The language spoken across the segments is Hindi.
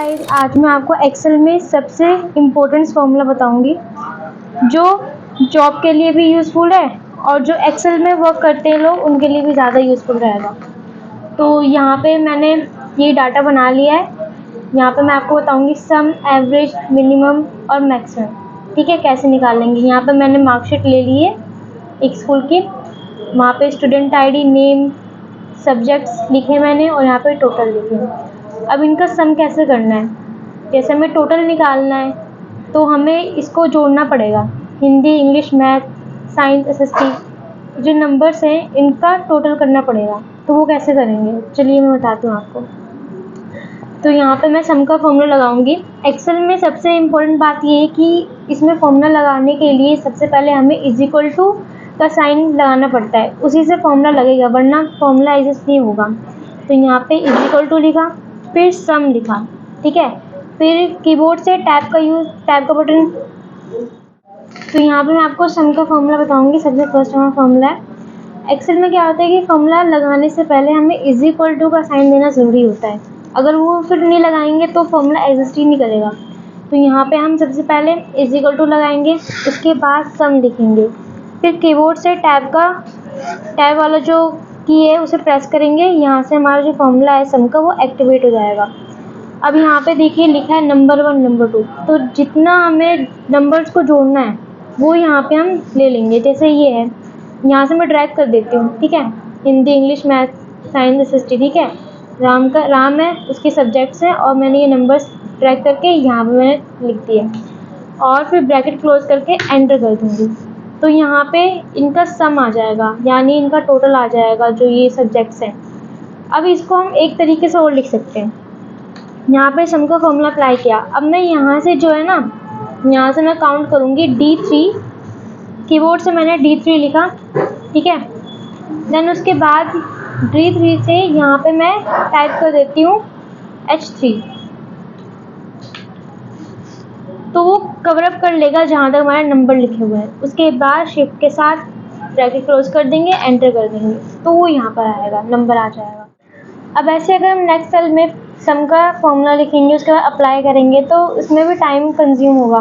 गाइस, आज मैं आपको एक्सेल में सबसे इम्पोर्टेंट फॉर्मूला बताऊंगी जो जॉब के लिए भी यूज़फुल है और जो एक्सेल में वर्क करते हैं लोग उनके लिए भी ज़्यादा यूज़फुल रहेगा। तो यहाँ पे मैंने ये डाटा बना लिया है। यहाँ पे मैं आपको बताऊंगी सम, एवरेज, मिनिमम और मैक्सिमम। ठीक है, कैसे निकालेंगे। यहाँ पे मैंने मार्कशीट ले ली है एक स्कूल की, वहाँ पे स्टूडेंट आईडी, नेम, सब्जेक्ट्स लिखे मैंने और यहाँ पे टोटल लिखे। अब इनका सम कैसे करना है। जैसे हमें टोटल निकालना है तो हमें इसको जोड़ना पड़ेगा। Hindi, English, math, science, SST जो नंबर्स हैं इनका टोटल करना पड़ेगा। तो वो कैसे करेंगे, चलिए मैं बताती हूँ आपको। तो यहाँ पे मैं सम का फॉर्मूला लगाऊंगी। एक्सेल में सबसे इम्पोर्टेंट बात ये है कि इसमें फॉर्मूला लगाने के लिए सबसे पहले हमें इज इक्वल टू का साइन लगाना पड़ता है, उसी से फॉर्मूला लगेगा, वरना फॉर्मूला एग्जिस्ट नहीं होगा। तो यहाँ पे इज इक्वल टू लिखा, फिर सम लिखा। ठीक है, फिर कीबोर्ड से टैब का बटन। तो यहाँ पे मैं आपको सम का फॉर्मूला बताऊंगी। सबसे फर्स्ट हमारा फॉर्मूला है। एक्सेल में क्या होता है कि फॉर्मूला लगाने से पहले हमें इज इक्वल टू का साइन देना ज़रूरी होता है। अगर वो फिर नहीं लगाएंगे तो फॉर्मूला एग्जिस्ट ही नहीं करेगा। तो यहाँ पे हम सबसे पहले इज इक्वल टू लगाएंगे, उसके बाद सम लिखेंगे, फिर कीबोर्ड से टैब वाला जो की है उसे प्रेस करेंगे। यहाँ से हमारा जो फॉर्मूला है सम का वो एक्टिवेट हो जाएगा। अब यहाँ पे देखिए लिखा है नंबर 1, नंबर 2। तो जितना हमें नंबर्स को जोड़ना है वो यहाँ पे हम ले लेंगे। जैसे ये है, यहाँ से मैं ड्रैग कर देती हूँ। ठीक है, Hindi, English, math, science, SST. ठीक है, राम है, उसके सब्जेक्ट्स हैं और मैंने ये नंबर्स ड्रैग करके यहाँ पे मैंने लिख दिए और फिर ब्रैकेट क्लोज करके एंटर कर दूँगी। तो यहाँ पे इनका सम आ जाएगा, यानी इनका टोटल आ जाएगा जो ये सब्जेक्ट्स हैं। अब इसको हम एक तरीके से और लिख सकते हैं। यहाँ पे सम का फॉर्मूला अप्लाई किया। अब मैं यहाँ से जो है ना, यहाँ से मैं काउंट करूँगी D3। कीबोर्ड से मैंने D3 लिखा। ठीक है, देन उसके बाद D3 से यहाँ पे मैं टाइप कर देती हूँ H3। तो वो कवर अप कर लेगा जहाँ तक हमारे नंबर लिखे हुए हैं। उसके बाद शिफ्ट के साथ ब्रैकेट क्लोज कर देंगे, एंटर कर देंगे, तो वो यहाँ पर आएगा, नंबर आ जाएगा। अब ऐसे अगर हम नेक्स्ट सेल में सम का फॉर्मूला लिखेंगे, उसके बाद अप्लाई करेंगे तो उसमें भी टाइम कंज्यूम होगा।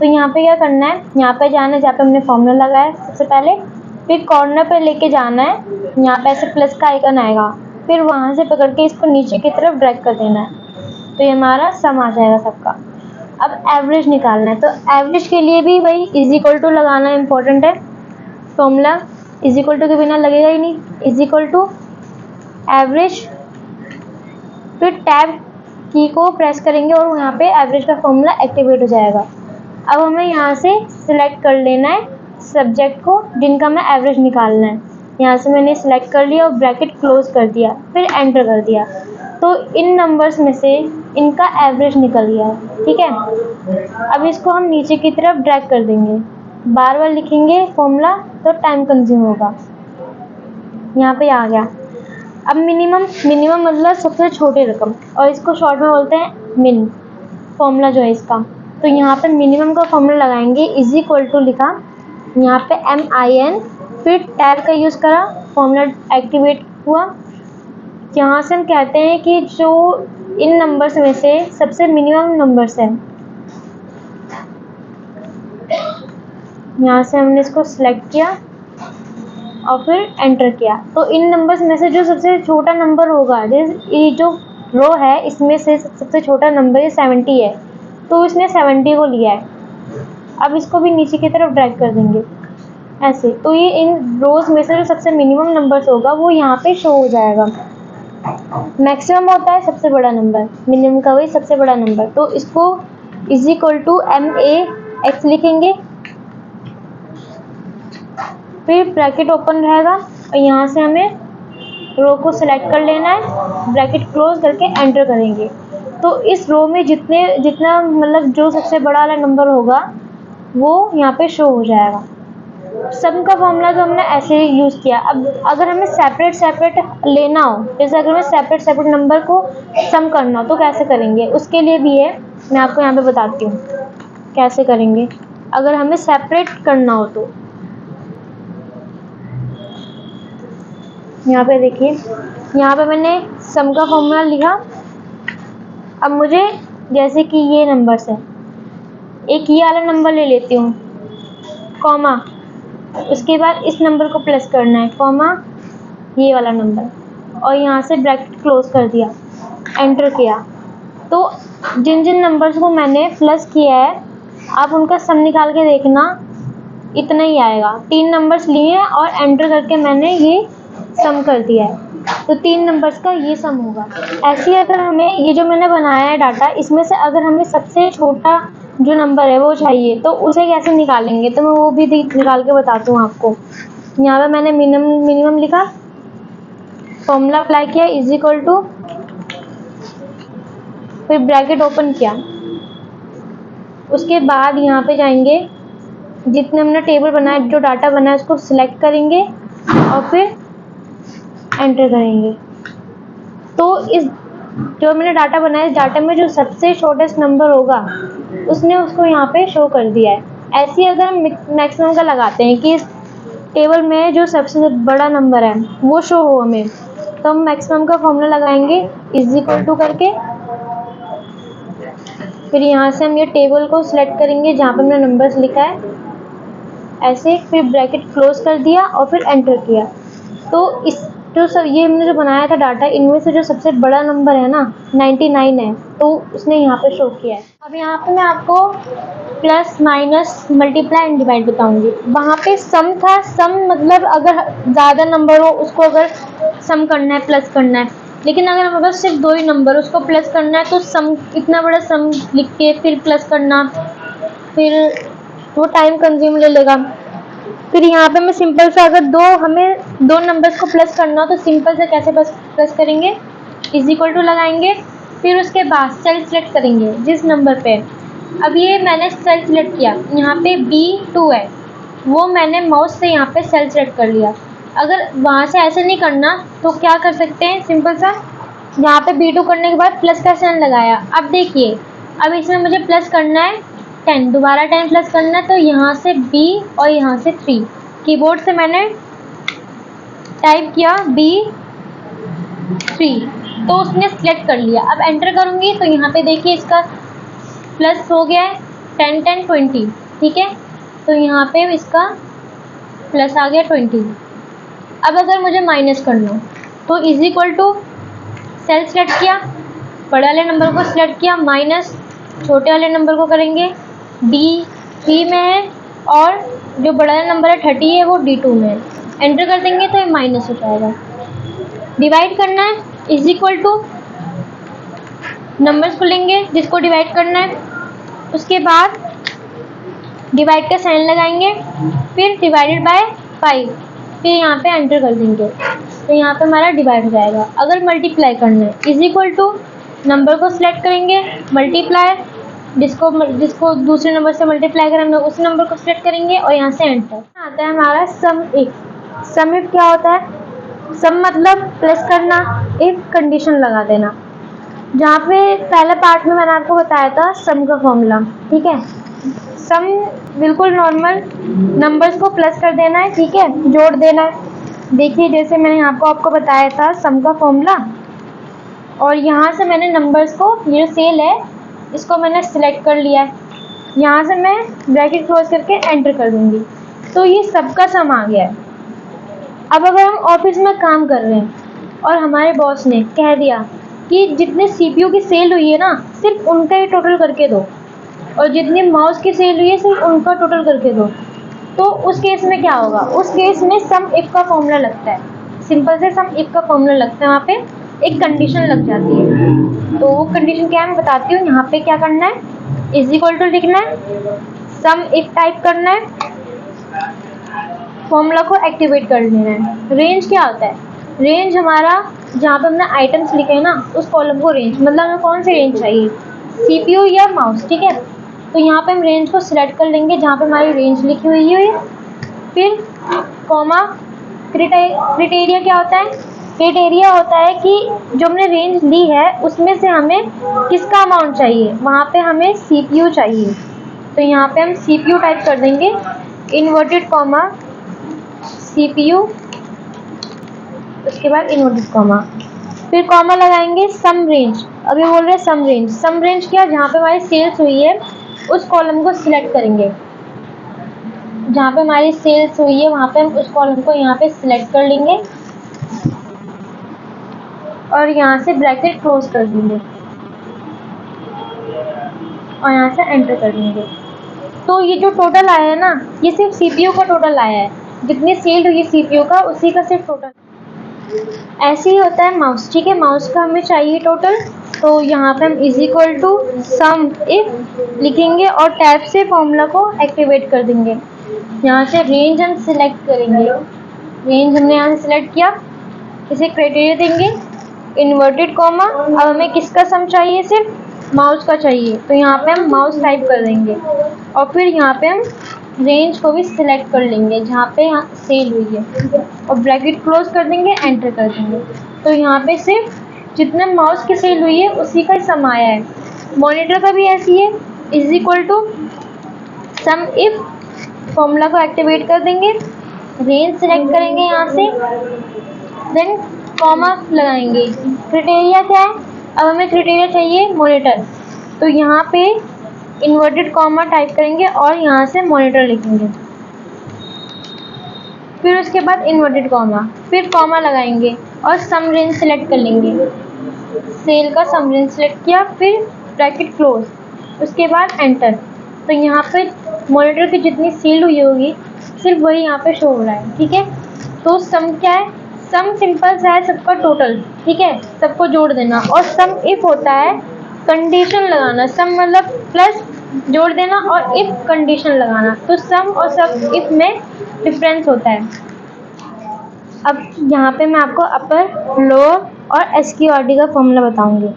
तो यहाँ पे क्या करना है, यहाँ पे जाना है जहाँ पे हमने फॉर्मूला लगाया सबसे पहले, फिर कॉर्नर पे लेके जाना है, यहाँ पे ऐसे प्लस का आइकन आएगा, फिर वहाँ से पकड़ के इसको नीचे की तरफ ड्रैग कर देना है। तो ये हमारा सम आ जाएगा सबका। अब एवरेज निकालना है, तो एवरेज के लिए भी वही इज इक्वल टू लगाना इम्पोर्टेंट है। फॉर्मूला इज इक्वल टू के बिना लगेगा ही नहीं। इज इक्वल टू एवरेज, फिर टैब की को प्रेस करेंगे और यहाँ पे एवरेज का फॉर्मूला एक्टिवेट हो जाएगा। अब हमें यहाँ से सिलेक्ट कर लेना है सब्जेक्ट को जिनका मैं एवरेज निकालना है। यहाँ से मैंने सिलेक्ट कर लिया और ब्रैकेट क्लोज कर दिया, फिर एंटर कर दिया। तो इन नंबर्स में से इनका एवरेज निकल गया। ठीक है, अब इसको हम नीचे की तरफ ड्रैग कर देंगे। बार बार लिखेंगे फॉर्मूला तो टाइम कंज्यूम होगा। यहाँ पे आ गया। अब मिनिमम मतलब सबसे छोटी रकम, और इसको शॉर्ट में बोलते हैं मिन, फॉर्मूला जो है इसका। तो यहाँ पे मिनिमम का फॉर्मूला लगाएंगे, इज इक्वल टू लिखा, यहाँ पे MIN, फिर टैब का यूज़ करा, फॉर्मूला एक्टिवेट हुआ। यहाँ से हम कहते हैं कि जो इन नंबर्स में से सबसे मिनिमम नंबर्स है, यहाँ से हमने इसको सिलेक्ट किया और फिर एंटर किया। तो इन नंबर्स में से जो सबसे छोटा नंबर होगा, जैसे ये जो रो है इसमें से सबसे छोटा नंबर ये 70 है, तो इसने 70 को लिया है। अब इसको भी नीचे की तरफ ड्रैग कर देंगे ऐसे, तो ये इन रोज में से जो सबसे मिनिमम नंबर्स होगा वो यहाँ पे शो हो जाएगा। मैक्सिमम होता है सबसे बड़ा नंबर, मिनिमम का वही सबसे बड़ा नंबर। तो इसको इज इक्वल टू MAX लिखेंगे, फिर ब्रैकेट ओपन रहेगा और यहाँ से हमें रो को सिलेक्ट कर लेना है, ब्रैकेट क्लोज करके एंटर करेंगे। तो इस रो में जितना मतलब जो सबसे बड़ा वाला नंबर होगा वो यहाँ पे शो हो जाएगा। सम का फॉर्मूला तो हमने ऐसे ही यूज़ किया। अब अगर हमें सेपरेट लेना हो, जैसे अगर हमें सेपरेट नंबर को सम करना हो तो कैसे करेंगे, उसके लिए भी है, मैं आपको यहाँ पे बताती हूँ कैसे करेंगे अगर हमें सेपरेट करना हो। तो यहाँ पे देखिए, यहाँ पे मैंने सम का फॉर्मूला लिखा। अब मुझे जैसे कि ये नंबर्स है, एक ये वाला नंबर ले लेती हूँ, कॉमा, उसके बाद इस नंबर को प्लस करना है, कॉमा ये वाला नंबर, और यहाँ से ब्रैकेट क्लोज कर दिया, एंटर किया। तो जिन जिन नंबर्स को मैंने प्लस किया है, आप उनका सम निकाल के देखना, इतना ही आएगा। 3 नंबर्स लिए और एंटर करके मैंने ये सम कर दिया है, तो 3 नंबर्स का ये सम होगा। ऐसे ही अगर हमें ये जो मैंने बनाया है डाटा, इसमें से अगर हमें सबसे छोटा जो नंबर है वो चाहिए, तो उसे कैसे निकालेंगे, तो मैं वो भी निकाल के बताती हूँ आपको। यहाँ पे मैंने मिनिमम लिखा, फॉर्मूला अप्लाई किया, इज इक्वल टू, फिर ब्रैकेट ओपन किया। उसके बाद यहाँ पे जाएंगे, जितने हमने टेबल बनाया, जो डाटा बनाया उसको सिलेक्ट करेंगे और फिर एंटर करेंगे। तो इस जो मैंने डाटा बनाया, इस डाटा में जो सबसे शॉर्टेस्ट नंबर होगा उसने उसको यहाँ पे शो कर दिया है। ऐसे ही अगर हम मैक्सिमम का लगाते हैं कि इस टेबल में जो सबसे बड़ा नंबर है वो शो हो हमें, तो हम मैक्सिमम का फॉर्मूला लगाएंगे, इज इक्वल टू करके, फिर यहाँ से हम ये टेबल को सिलेक्ट करेंगे जहाँ पे हमने नंबर्स लिखा है, ऐसे, फिर ब्रैकेट क्लोज कर दिया और फिर एंटर किया। तो इस जो सब ये हमने जो बनाया था डाटा, इनमें से जो सबसे बड़ा नंबर है ना 99 है, तो उसने यहाँ पे शो किया है। अब यहाँ पे मैं आपको plus minus multiply and divide बताऊंगी। वहाँ पे सम था, सम मतलब अगर ज़्यादा नंबर हो उसको अगर सम करना है, प्लस करना है, लेकिन अगर हमारे पास सिर्फ 2 ही नंबर उसको प्लस करना है, तो सम, इतना बड़ा सम लिख के फिर प्लस करना, फिर वो टाइम कंज्यूम ले लेगा। फिर यहाँ पे मैं सिंपल सा, अगर हमें 2 नंबर्स को प्लस करना हो तो सिंपल से कैसे प्लस करेंगे, इज इक्वल टू लगाएंगे, फिर उसके बाद सेल सिलेक्ट करेंगे जिस नंबर पे। अब ये मैंने सेल सिलेक्ट किया, यहाँ पे B2 है, वो मैंने माउस से यहाँ पे सेल सिलेक्ट कर लिया। अगर वहाँ से ऐसे नहीं करना तो क्या कर सकते हैं, सिंपल सा यहाँ पे B2 करने के बाद प्लस का साइन लगाया। अब देखिए, अब इसमें मुझे प्लस करना है 10, दोबारा 10 प्लस करना है, तो यहाँ से B और यहाँ से 3, कीबोर्ड से मैंने टाइप किया B3, तो उसने सिलेक्ट कर लिया। अब एंटर करूँगी तो यहाँ पे देखिए इसका प्लस हो गया है, 10 10 20, ठीक है, तो यहाँ पे इसका प्लस आ गया 20। अब अगर मुझे माइनस करना हो तो is equal to, cell select किया, बड़े वाले नंबर को सिलेक्ट किया, माइनस छोटे वाले नंबर को करेंगे, D3 में है और जो बड़ा वाला नंबर है 30 है वो D2 में है, एंटर कर देंगे तो ये माइनस हो जाएगा। डिवाइड करना है, इज इक्वल टू, नंबर्स को लेंगे जिसको डिवाइड करना है, उसके बाद डिवाइड का साइन लगाएंगे, फिर डिवाइडेड बाय 5, फिर यहाँ पे एंटर कर देंगे, तो यहाँ पे हमारा डिवाइड हो जाएगा। अगर मल्टीप्लाई करना है, इज इक्वल टू, नंबर को सिलेक्ट करेंगे, मल्टीप्लाई, जिसको दूसरे नंबर से मल्टीप्लाई करेंगे उस नंबर को सिलेक्ट करेंगे और यहाँ से एंटर। आता है हमारा सम इफ। सम इफ क्या होता है, सम मतलब प्लस करना, इफ कंडीशन लगा देना। जहाँ पे पहले पार्ट में मैंने आपको बताया था सम का फॉर्मूला, ठीक है। सम बिल्कुल नॉर्मल, नंबर्स को प्लस कर देना है, ठीक है, जोड़ देना है। देखिए जैसे मैंने आपको बताया था सम का फॉर्मूला, और यहाँ से मैंने नंबर्स को, ये सेल है इसको मैंने सिलेक्ट कर लिया है, यहाँ से मैं ब्रैकेट क्लोज करके एंटर कर दूंगी, तो ये सबका सम आ गया है। अब अगर हम ऑफिस में काम कर रहे हैं और हमारे बॉस ने कह दिया कि जितने CPU की सेल हुई है ना सिर्फ उनका ही टोटल करके दो, और जितनी माउस की सेल हुई है सिर्फ उनका टोटल करके दो, तो उस केस में क्या होगा, उस केस में सम इफ का फॉर्मूला लगता है। सिंपल से सम इफ का फॉर्मूला लगता है, वहाँ पे एक कंडीशन लग जाती है। तो वो कंडीशन क्या है मैं बताती हूँ। यहाँ पे क्या करना है, इज इक्वल टू लिखना है, सम इफ टाइप करना है, फॉर्मूला को एक्टिवेट कर लेना है। रेंज क्या होता है, रेंज हमारा जहाँ पे हमने आइटम्स लिखे हैं ना उस कॉलम को रेंज, मतलब हमें कौन सी रेंज चाहिए, CPU या माउस, ठीक है। तो यहाँ पे हम रेंज को सिलेक्ट कर लेंगे जहाँ पे हमारी रेंज लिखी हुई है, फिर कॉमा, क्राइटेरिया क्या होता है, क्राइटेरिया होता है कि जो हमने रेंज ली है उसमें से हमें किसका अमाउंट चाहिए, वहाँ पे हमें CPU चाहिए, तो यहाँ पे हम CPU टाइप कर देंगे, इन्वर्टेड कॉमा CPU, उसके बाद इन्वर्टेड कॉमा, फिर कॉमा लगाएंगे सम रेंज, अब ये बोल रहे हैं सम रेंज क्या, जहाँ पे हमारी सेल्स हुई है उस कॉलम को सिलेक्ट करेंगे। जहाँ पे हमारी सेल्स हुई है वहाँ पे हम उस कॉलम को यहाँ पे सिलेक्ट कर लेंगे और यहाँ से ब्रैकेट क्लोज कर देंगे और यहाँ से एंटर कर देंगे। तो ये जो टोटल आया है ना, ये सिर्फ सीपीयू का टोटल आया है, जितनी सेल हुई है सीपीयू का उसी का सिर्फ टोटल। ऐसे ही होता है माउस, ठीक है। माउस का हमें चाहिए टोटल, तो यहाँ पे हम is equal to sum if लिखेंगे और टैब से फॉर्मूला को एक्टिवेट कर देंगे। यहाँ से रेंज हम सिलेक्ट करेंगे, रेंज हमने यहाँ से सिलेक्ट किया, इसे क्राइटेरिया देंगे इन्वर्टेड कॉमा। अब हमें किसका सम चाहिए, सिर्फ माउस का चाहिए, तो यहाँ पे हम माउस टाइप कर देंगे और फिर यहाँ पे हम रेंज को भी सिलेक्ट कर लेंगे जहाँ पे यहाँ सेल हुई है और ब्रैकेट क्लोज कर देंगे, एंटर कर देंगे। तो यहाँ पे सिर्फ जितने माउस की सेल हुई है उसी का सम आया है। मॉनिटर का भी ऐसी है, is equal to sum if, formula को एक्टिवेट कर देंगे, रेंज सिलेक्ट करेंगे यहाँ से, देन कॉमा लगाएंगे। क्राइटेरिया क्या है, अब हमें क्राइटेरिया चाहिए मॉनिटर, तो यहाँ पे इन्वर्टेड कॉमा टाइप करेंगे और यहाँ से मॉनिटर लिखेंगे, फिर उसके बाद इन्वर्टेड कॉमा, फिर कॉमा लगाएंगे और सम रेंज सेलेक्ट कर लेंगे। सेल का सम रेंज सेलेक्ट किया, फिर ब्रैकेट क्लोज, उसके बाद एंटर। तो यहाँ पे मॉनिटर की जितनी सेल हुई होगी सिर्फ वही यहाँ पे शो हो रहा है, ठीक है। तो सम क्या है, सम सिंपल सा है, सबका टोटल, ठीक है, सबको जोड़ देना। और सम इफ होता है कंडीशन लगाना, सम मतलब प्लस जोड़ देना और इफ कंडीशन लगाना। तो सम और सब इफ में डिफरेंस होता है। अब यहाँ पे मैं आपको अपर, लोअर और एसक्यूआरटी का फॉर्मूला बताऊंगी।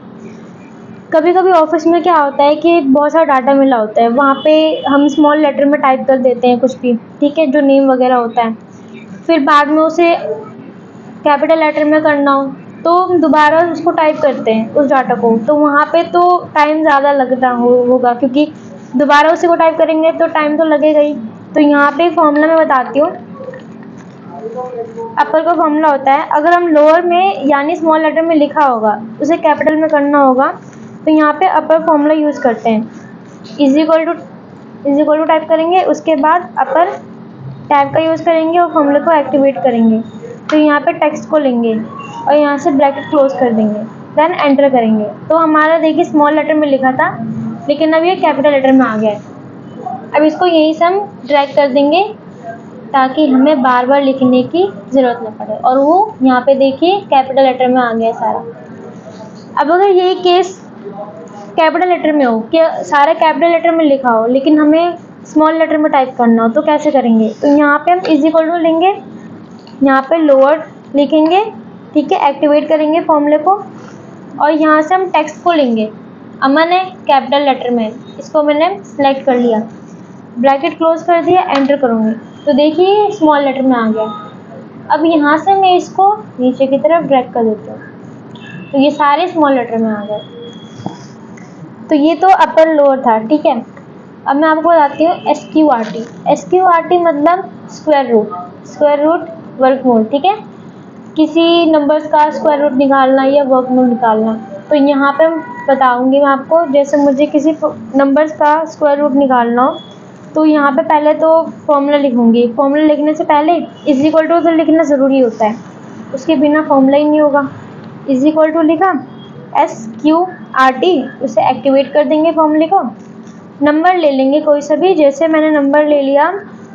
कभी कभी ऑफिस में क्या होता है कि बहुत सारा डाटा मिला होता है, वहाँ पे हम स्मॉल लेटर में टाइप कर देते हैं कुछ भी, ठीक है, जो नेम वगैरह होता है, फिर बाद में उसे कैपिटल लेटर में करना हो तो हम दोबारा उसको टाइप करते हैं उस डाटा को, तो वहाँ पे तो टाइम ज़्यादा लगता होगा, क्योंकि दोबारा उसी को टाइप करेंगे तो टाइम तो लगेगा ही। तो यहाँ पे फॉर्मूला मैं बताती हूँ। अपर का फॉर्मूला होता है, अगर हम लोअर में यानी स्मॉल लेटर में लिखा होगा उसे कैपिटल में करना होगा, तो यहाँ पे अपर फॉर्मूला यूज़ करते हैं। इज इक्वल टू टाइप करेंगे, उसके बाद अपर टैब का यूज़ करेंगे और फॉर्मूले को एक्टिवेट करेंगे। तो यहाँ पे टेक्स्ट को लेंगे और यहाँ से ब्रैकेट क्लोज कर देंगे, देन एंटर करेंगे। तो हमारा देखिए स्मॉल लेटर में लिखा था लेकिन अब ये कैपिटल लेटर में आ गया है। अब इसको यहीं से हम ड्रैग कर देंगे ताकि हमें बार बार लिखने की ज़रूरत न पड़े, और वो यहाँ पे देखिए कैपिटल लेटर में आ गया सारा। अब अगर यही केस कैपिटल लेटर में हो, कि सारा कैपिटल लेटर में लिखा हो लेकिन हमें स्मॉल लेटर में टाइप करना हो, तो कैसे करेंगे। तो यहाँ पे हम इज इक्वल टू लेंगे, यहाँ पे लोअर लिखेंगे, ठीक है, एक्टिवेट करेंगे फॉर्मूले को और यहाँ से हम टेक्स्ट को लेंगे। अमन है कैपिटल लेटर में, इसको मैंने सेलेक्ट कर लिया, ब्रैकेट क्लोज कर दिया, एंटर करूँगी तो देखिए स्मॉल लेटर में आ गया। अब यहाँ से मैं इसको नीचे की तरफ ड्रैग कर देती हूँ तो ये सारे स्मॉल लेटर में आ गए। तो ये तो अपर लोअर था, ठीक है। अब मैं आपको बताती हूँ एसक्यूआरटी। एसक्यूआरटी मतलब स्क्वायर रूट वर्गमूल, ठीक है, किसी नंबर्स का स्क्वायर रूट निकालना या वर्गमूल निकालना। तो यहाँ पे बताऊँगी मैं आपको, जैसे मुझे किसी नंबर्स का स्क्वायर रूट निकालना हो तो यहाँ पे पहले तो फॉर्मूला लिखूँगी। फॉर्मूला लिखने से पहले इज इक्वल टू तो लिखना ज़रूरी होता है, उसके बिना फॉर्मूला ही नहीं होगा। इज इक्वल टू लिखा, SQRT, उसे एक्टिवेट कर देंगे फॉर्मूले को। नंबर ले लेंगे कोई सा भी, जैसे मैंने नंबर ले लिया,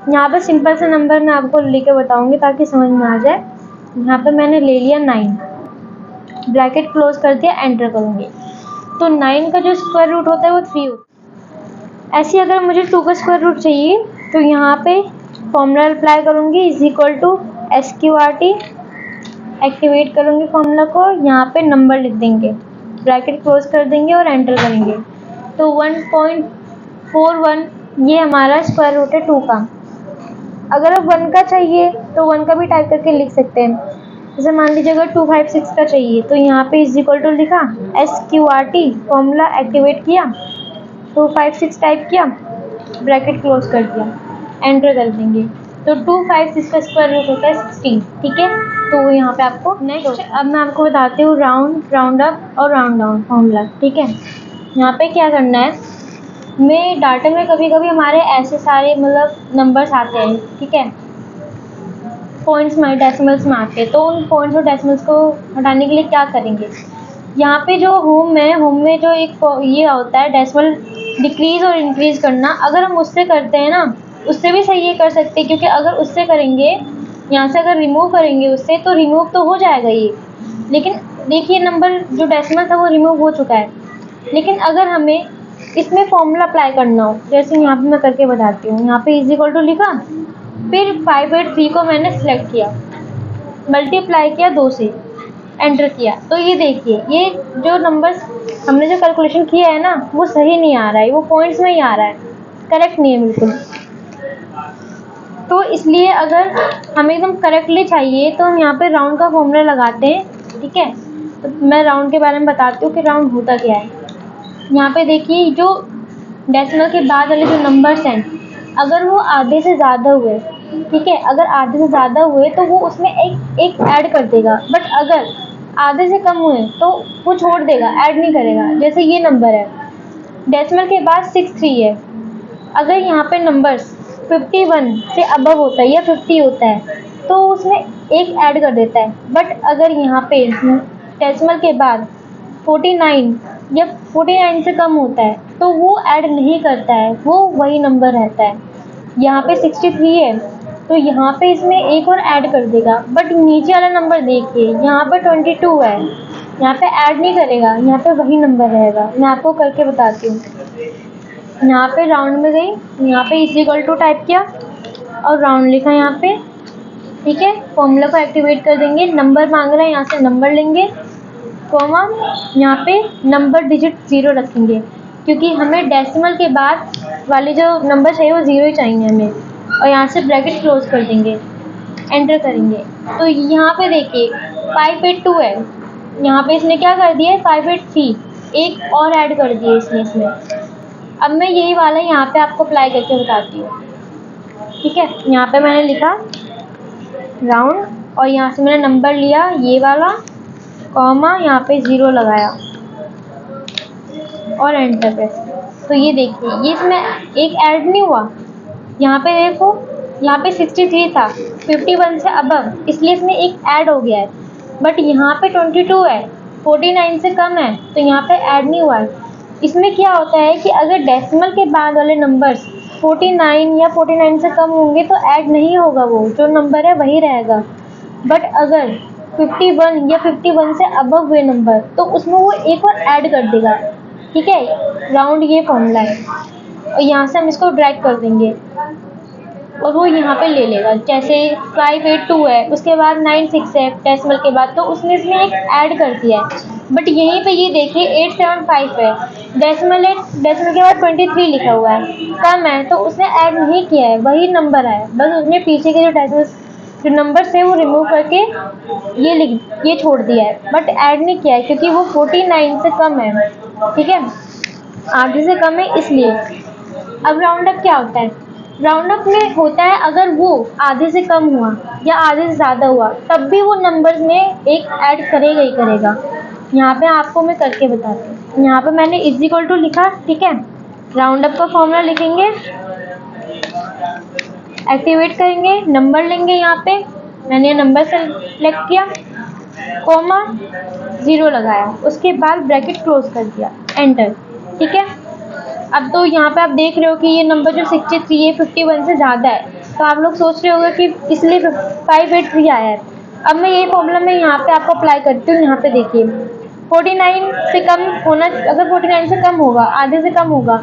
यहाँ पे सिंपल सा नंबर मैं आपको लेके बताऊँगी ताकि समझ में आ जाए। यहाँ पे मैंने ले लिया 9, ब्रैकेट क्लोज कर दिया, एंटर करूँगी तो 9 का जो स्क्वायर रूट होता है वो 3 होता है। ऐसे अगर मुझे 2 का स्क्वायर रूट चाहिए तो यहाँ पे फॉर्मूला अप्लाई करूँगी, is equal to SQRT, activate करूँगी फॉर्मूला को, यहाँ पे नंबर लिख देंगे, ब्रैकेट क्लोज कर देंगे और एंटर करेंगे तो 1.41 ये हमारा स्क्वायर रूट है 2 का। अगर अब 1 का चाहिए तो 1 का भी टाइप करके लिख सकते हैं। जैसे मान लीजिए अगर 256 का चाहिए तो यहाँ पे इज इक्वल टू लिखा, SQRT, फॉर्मूला एक्टिवेट किया, 256 टाइप किया, ब्रैकेट क्लोज कर दिया, एंटर कर देंगे तो 256 का स्क्वायर रूट होता है 16, ठीक है। तो वो यहाँ पे आपको नेक्स्ट। अब मैं आपको बताती हूँ राउंड, राउंड अप और राउंड डाउन फॉर्मूला। ठीक है, यहाँ पे क्या करना है, मैं डाटा में कभी कभी हमारे ऐसे सारे मतलब नंबर्स आते हैं, ठीक है, पॉइंट्स में डेसिमल्स में आते हैं, तो उन पॉइंट्स और डेसिमल्स को हटाने के लिए क्या करेंगे, यहाँ पे जो होम है, होम में जो एक ये होता है डेसिमल डिक्रीज और इंक्रीज करना, अगर हम उससे करते हैं ना, उससे भी सही ये कर सकते हैं, क्योंकि अगर उससे करेंगे, यहाँ से अगर रिमूव करेंगे उससे, तो रिमूव तो हो जाएगा ये, लेकिन देखिए नंबर जो डेसिमल था वो रिमूव हो चुका है। लेकिन अगर हमें इसमें फॉर्मूला अप्लाई करना हो, जैसे यहाँ पे मैं करके बताती हूँ, यहाँ पे इज इक्वल टू लिखा, फिर 583 को मैंने सिलेक्ट किया, मल्टीप्लाई किया 2 से, एंटर किया, तो ये देखिए ये जो नंबर्स हमने जो कैलकुलेशन किया है ना, वो सही नहीं आ रहा है, वो पॉइंट्स में ही आ रहा है, करेक्ट नहीं है बिल्कुल। तो इसलिए अगर हमें एकदम करेक्टली चाहिए तो हम यहाँ पे राउंड का फॉर्मूला लगाते हैं। ठीक है, तो मैं राउंड के बारे में बताती हूँ कि राउंड होता क्या है। यहाँ पे देखिए जो डेसिमल के बाद वाले जो नंबर्स हैं, अगर वो आधे से ज़्यादा हुए, ठीक है, अगर आधे से ज़्यादा हुए तो वो उसमें एक ऐड कर देगा, बट अगर आधे से कम हुए तो वो छोड़ देगा, ऐड नहीं करेगा। जैसे ये नंबर है, डेसिमल के बाद 63 है, अगर यहाँ पे नंबर्स 51 से अबव होता है या 50 होता है तो उसमें एक ऐड कर देता है, बट अगर यहाँ पे डेसिमल के बाद 49 या 49 से कम होता है तो वो ऐड नहीं करता है, वो वही नंबर रहता है। यहाँ पे 63 है तो यहाँ पे इसमें एक और ऐड कर देगा, बट नीचे वाला नंबर देखिए, यहाँ पे 22 है, यहाँ पे ऐड नहीं करेगा, यहाँ पे वही नंबर रहेगा। मैं आपको करके बताती हूँ। यहाँ पे राउंड में गई, यहाँ पे इज इक्वल टू टाइप किया और राउंड लिखा यहाँ पे। ठीक है, फॉर्मूला को एक्टिवेट कर देंगे, नंबर मांग रहा है, यहाँ से नंबर लेंगे, कॉमा, यहाँ पे नंबर डिजिट 0 रखेंगे, क्योंकि हमें डेसिमल के बाद वाले जो नंबर चाहिए वो 0 ही चाहिए हमें, और यहाँ से ब्रैकेट क्लोज कर देंगे, एंटर करेंगे। तो यहाँ पे देखिए 582 है, यहाँ पे इसने क्या कर दिया है 583, एक और ऐड कर दिया इसमें। अब मैं यही वाला यहाँ पे आपको अप्लाई करके बताती हूँ। ठीक है, यहाँ पे मैंने लिखा राउंड और यहाँ से मैंने नंबर लिया ये वाला, कॉमा, यहाँ पे 0 लगाया और एंटर प्रेस। तो ये देखिए ये इसमें एक ऐड नहीं हुआ, यहाँ पे देखो, यहाँ पे 63 था, 51 से अबव, इसलिए इसमें एक ऐड हो गया है, बट यहाँ पे 22 है, 49 से कम है, तो यहाँ पे ऐड नहीं हुआ है। इसमें क्या होता है कि अगर डेसिमल के बाद वाले नंबर्स 49 या 49 से कम होंगे तो ऐड नहीं होगा, वो जो नंबर है वही रहेगा, बट अगर 51 या 51 से अबव हुए नंबर तो उसमें वो एक और ऐड कर देगा। ठीक है, राउंड ये फॉर्मूला है, और यहाँ से हम इसको ड्रैग कर देंगे और वो यहाँ पे ले लेगा। जैसे 582 है, उसके बाद 96 है डेसिमल के बाद, तो उसने इसमें एक ऐड कर दिया है, बट यहीं पे ये देखिए 875 है, डेसिमल के बाद 23 लिखा हुआ है, कम है, तो उसने ऐड नहीं किया है, वही नंबर है, बस उसने पीछे के जो नंबर थे वो रिमूव करके ये छोड़ दिया है, बट ऐड नहीं किया है क्योंकि वो 49 से कम है। ठीक है, आधे से कम है इसलिए। अब राउंड अप क्या होता है, राउंड अप में होता है अगर वो आधे से कम हुआ या आधे से ज़्यादा हुआ तब भी वो नंबर्स में एक ऐड करेगा ही करेगा। यहाँ पे आपको मैं करके बताती हूँ। यहाँ पे मैंने इज इक्वल टू लिखा, ठीक है, राउंड अप का फॉर्मूला लिखेंगे, एक्टिवेट करेंगे, नंबर लेंगे, यहाँ पे मैंने नंबर सेलेक्ट किया, कॉमा, 0 लगाया, उसके बाद ब्रैकेट क्लोज कर दिया, एंटर। ठीक है, अब तो यहाँ पे आप देख रहे हो कि ये नंबर जो 63 है 51 से ज़्यादा है, तो आप लोग सोच रहे होंगे कि इसलिए 583 आया है। अब मैं यही प्रॉब्लम है यहाँ पे आपको अप्लाई करती हूँ। यहाँ पे देखिए 49 से कम होना, अगर 49 से कम होगा, आधे से कम होगा,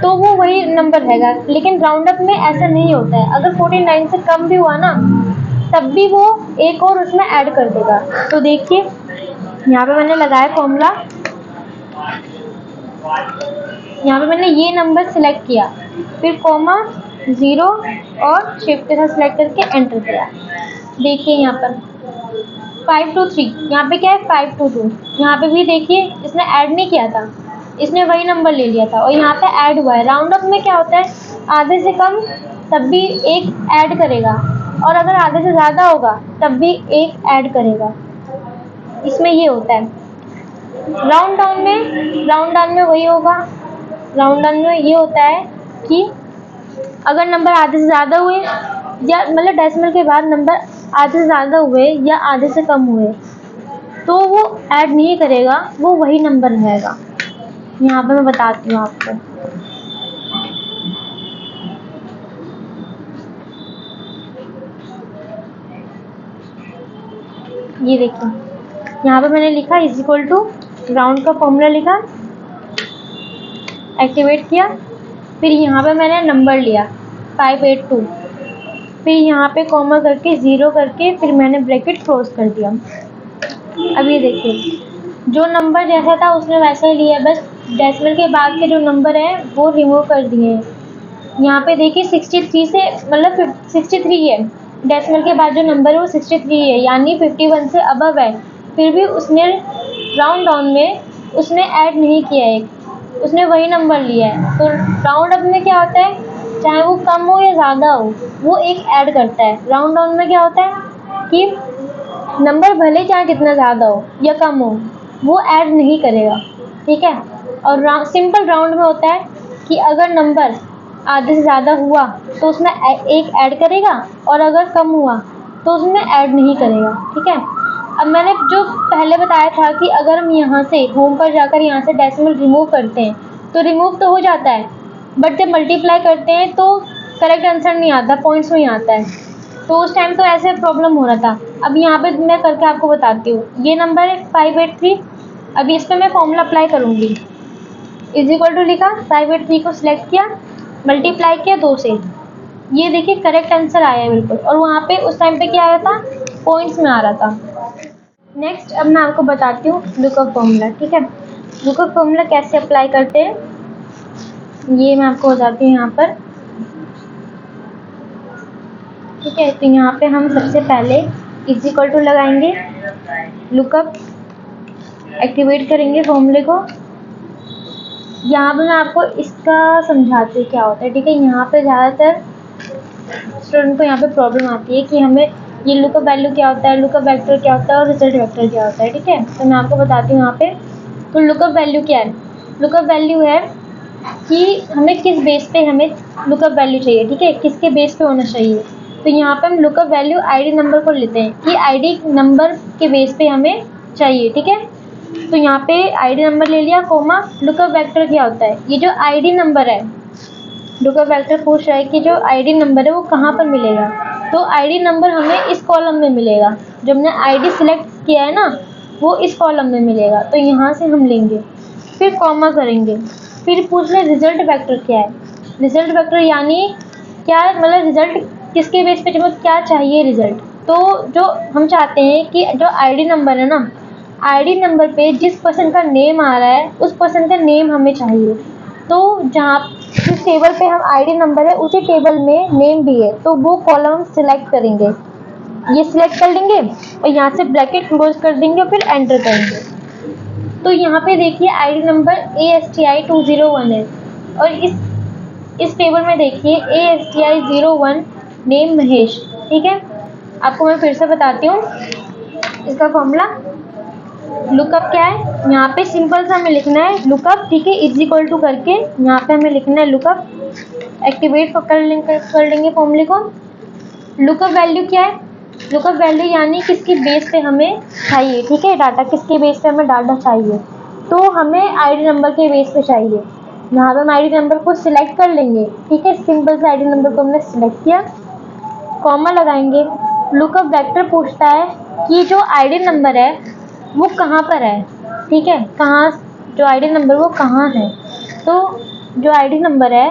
तो वो वही नंबर रहेगा, लेकिन राउंड अप में ऐसा नहीं होता है, अगर 49 से कम भी हुआ ना तब भी वो एक और उसमें ऐड कर देगा। तो देखिए यहाँ पे मैंने लगाया फॉर्मूला, यहाँ पे मैंने ये नंबर सिलेक्ट किया, फिर कॉमा, 0 और शिफ्ट के साथ सिलेक्ट करके एंटर किया। देखिए यहाँ पर 523, यहाँ पे क्या है 522, यहाँ पे भी देखिए इसने ऐड नहीं किया था, इसने वही नंबर ले लिया था और यहाँ पे ऐड हुआ है। राउंड अप में क्या होता है, आधे से कम तब भी एक ऐड करेगा और अगर आधे से ज़्यादा होगा तब भी एक ऐड करेगा। इसमें ये होता है। राउंड डाउन में वही होगा। राउंड डाउन में ये होता है कि अगर नंबर आधे से ज़्यादा हुए या मतलब डेसिमल के बाद नंबर आधे से ज़्यादा हुए या आधे से कम हुए तो वो ऐड नहीं करेगा, वो वही नंबर रहेगा। यहाँ पे मैं बताती हूँ आपको। ये देखिए, यहाँ पे मैंने लिखा इज इक्वल टू राउंड का फॉर्मूला लिखा, एक्टिवेट किया, फिर यहाँ पे मैंने नंबर लिया 582, फिर यहाँ पे कॉमा करके 0 करके फिर मैंने ब्रैकेट क्लोज कर दिया। अब ये देखिए, जो नंबर जैसा था उसने वैसा ही लिया, बस डेसिमल के बाद के जो नंबर हैं वो रिमूव कर दिए हैं। यहाँ पे देखिए 63 से मतलब 63 है, डेसिमल के बाद जो नंबर है वो 63 है, यानी 51 से अबव है। फिर भी उसने राउंड डाउन में उसने ऐड नहीं किया है, उसने वही नंबर लिया है। तो राउंड अप में क्या होता है, चाहे वो कम हो या ज़्यादा हो, वो एक ऐड करता है। राउंड डाउन में क्या होता है कि नंबर भले चाहे कितना ज़्यादा हो या कम हो, वो ऐड नहीं करेगा, ठीक है। और सिंपल राउंड में होता है कि अगर नंबर आधे से ज़्यादा हुआ तो उसमें एक ऐड करेगा, और अगर कम हुआ तो उसमें ऐड नहीं करेगा, ठीक है। अब मैंने जो पहले बताया था कि अगर हम यहाँ से होम पर जाकर यहाँ से डेसिमल रिमूव करते हैं तो रिमूव तो हो जाता है, बट जब मल्टीप्लाई करते हैं तो करेक्ट आंसर नहीं आता, पॉइंट्स में आता है। तो उस टाइम तो ऐसे प्रॉब्लम हो रहा था। अब यहाँ पे मैं करके आपको बताती हूँ। ये नंबर है 583, अभी इस पर मैं फॉर्मूला अप्लाई करूँगी। इज इक्वल टू लिखा, 583 को सिलेक्ट किया, मल्टीप्लाई किया 2 से, ये देखिए करेक्ट आंसर आया है बिल्कुल। और वहाँ पे उस टाइम पे क्या आया था, पॉइंट्स में आ रहा था। नेक्स्ट अब मैं आपको बताती हूँ लुकअप फॉर्मूला, ठीक है। लुकअप फॉर्मूला कैसे अप्लाई करते हैं ये मैं आपको बताती हूँ यहाँ पर, ठीक है। तो यहाँ पे हम सबसे पहले इज इक्वल टू लगाएंगे, लुकअप एक्टिवेट करेंगे फॉर्मूले को। यहाँ पे मैं आपको इसका समझाती हूँ क्या होता है, ठीक है। यहाँ पे ज़्यादातर स्टूडेंट को यहाँ पे प्रॉब्लम आती है कि हमें ये लुकअप वैल्यू क्या होता है, लुकअप वेक्टर क्या होता है और रिजल्ट वेक्टर क्या होता है, ठीक है। तो मैं आपको बताती हूँ यहाँ पे। तो लुकअप वैल्यू क्या है, लुकअप वैल्यू है कि हमें किस बेस पे हमें लुकअप वैल्यू चाहिए, ठीक है, किसके बेस पे होना चाहिए। तो यहाँ पे हम लुकअप वैल्यू आईडी नंबर को लेते हैं कि आईडी नंबर के बेस पे हमें चाहिए, ठीक है। तो यहाँ पे आईडी नंबर ले लिया, कोमा लुकअप वेक्टर क्या होता है, ये जो आईडी नंबर है, लुकअप वेक्टर पूछ रहा है कि जो आईडी नंबर है वो कहाँ पर मिलेगा। तो आईडी नंबर हमें इस कॉलम में मिलेगा, जो हमने आईडी सिलेक्ट किया है ना वो इस कॉलम में मिलेगा। तो यहाँ से हम लेंगे, फिर कॉमा करेंगे, फिर पूछ रहे रिजल्ट वेक्टर क्या है। रिजल्ट वेक्टर यानी क्या, मतलब रिजल्ट किसके बेस पे जब क्या चाहिए रिजल्ट। तो जो हम चाहते हैं कि जो आईडी नंबर है ना, आईडी नंबर पे जिस पर्सन का नेम आ रहा है उस पर्सन का नेम हमें चाहिए। तो जहाँ जिस टेबल पे हम आईडी नंबर है उसी टेबल में नेम भी है, तो वो कॉलम सिलेक्ट करेंगे, ये सिलेक्ट कर लेंगे और यहाँ से ब्रैकेट क्लोज कर देंगे और फिर एंटर करेंगे। तो यहाँ पे देखिए आईडी नंबर ASTI 201 है, और इस टेबल में देखिए ASTI 01 नेम महेश, ठीक है। आपको मैं फिर से बताती हूँ इसका फॉर्मूला। लुकअप क्या है, यहाँ पे सिंपल सा हमें लिखना है लुकअप, ठीक है, इज इक्वल टू करके यहाँ पे हमें लिखना है लुकअप, एक्टिवेट कर लेंगे फॉर्मूले को। लुकअप वैल्यू क्या है, लुकअप वैल्यू यानी किसकी बेस पे हमें चाहिए, ठीक है, डाटा किसके बेस पे हमें डाटा चाहिए। तो हमें आईडी नंबर के बेस पे चाहिए, यहाँ पे हम आईडी नंबर को सिलेक्ट कर लेंगे, ठीक है। सिंपल से आईडी नंबर को हमने सिलेक्ट किया, कॉमा लगाएंगे। लुकअप वेक्टर पूछता है कि जो आईडी नंबर है वो कहाँ पर है, ठीक है, कहाँ, जो आईडी नंबर वो कहाँ है। तो जो आईडी नंबर है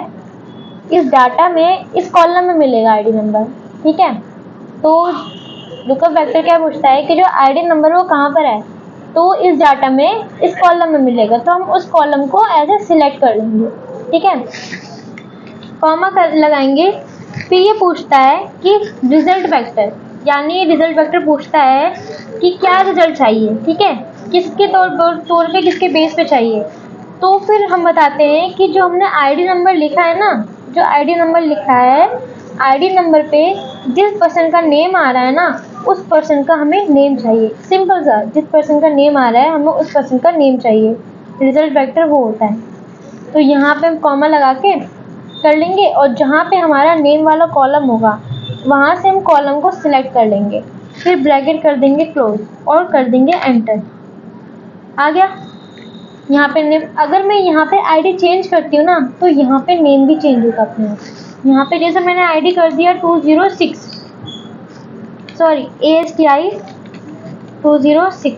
इस डाटा में इस कॉलम में मिलेगा आईडी नंबर, ठीक है। तो लुकअप वेक्टर क्या पूछता है कि जो आईडी नंबर वो कहाँ पर है, तो इस डाटा में इस कॉलम में मिलेगा, तो हम उस कॉलम को ऐसे सिलेक्ट कर लेंगे, ठीक है, कॉमा लगाएंगे। फिर ये पूछता है कि रिजल्ट वेक्टर, यानी रिजल्ट वेक्टर पूछता है कि क्या रिजल्ट चाहिए, ठीक है, किसके तौर पे किसके बेस पे चाहिए। तो फिर हम बताते हैं कि जो हमने आईडी नंबर लिखा है ना, जो आईडी नंबर लिखा है आईडी नंबर पे जिस पर्सन का नेम आ रहा है ना, उस पर्सन का हमें नेम चाहिए। सिंपल सा, जिस पर्सन का नेम आ रहा है हमें उस पर्सन का नेम चाहिए। रिजल्ट वेक्टर वो होता है। तो यहाँ पे हम कॉमा लगा के कर लेंगे और जहाँ पे हमारा नेम वाला कॉलम होगा वहाँ से हम कॉलम को सिलेक्ट कर लेंगे, फिर ब्रैकेट कर देंगे क्लोज और कर देंगे एंटर। आ गया यहाँ पे नेम। अगर मैं यहाँ पे आईडी चेंज करती हूँ ना तो यहाँ पे नेम भी चेंज होगा अपने आप। यहाँ पे जैसे मैंने आईडी कर दिया 206, सॉरी ASTI 206,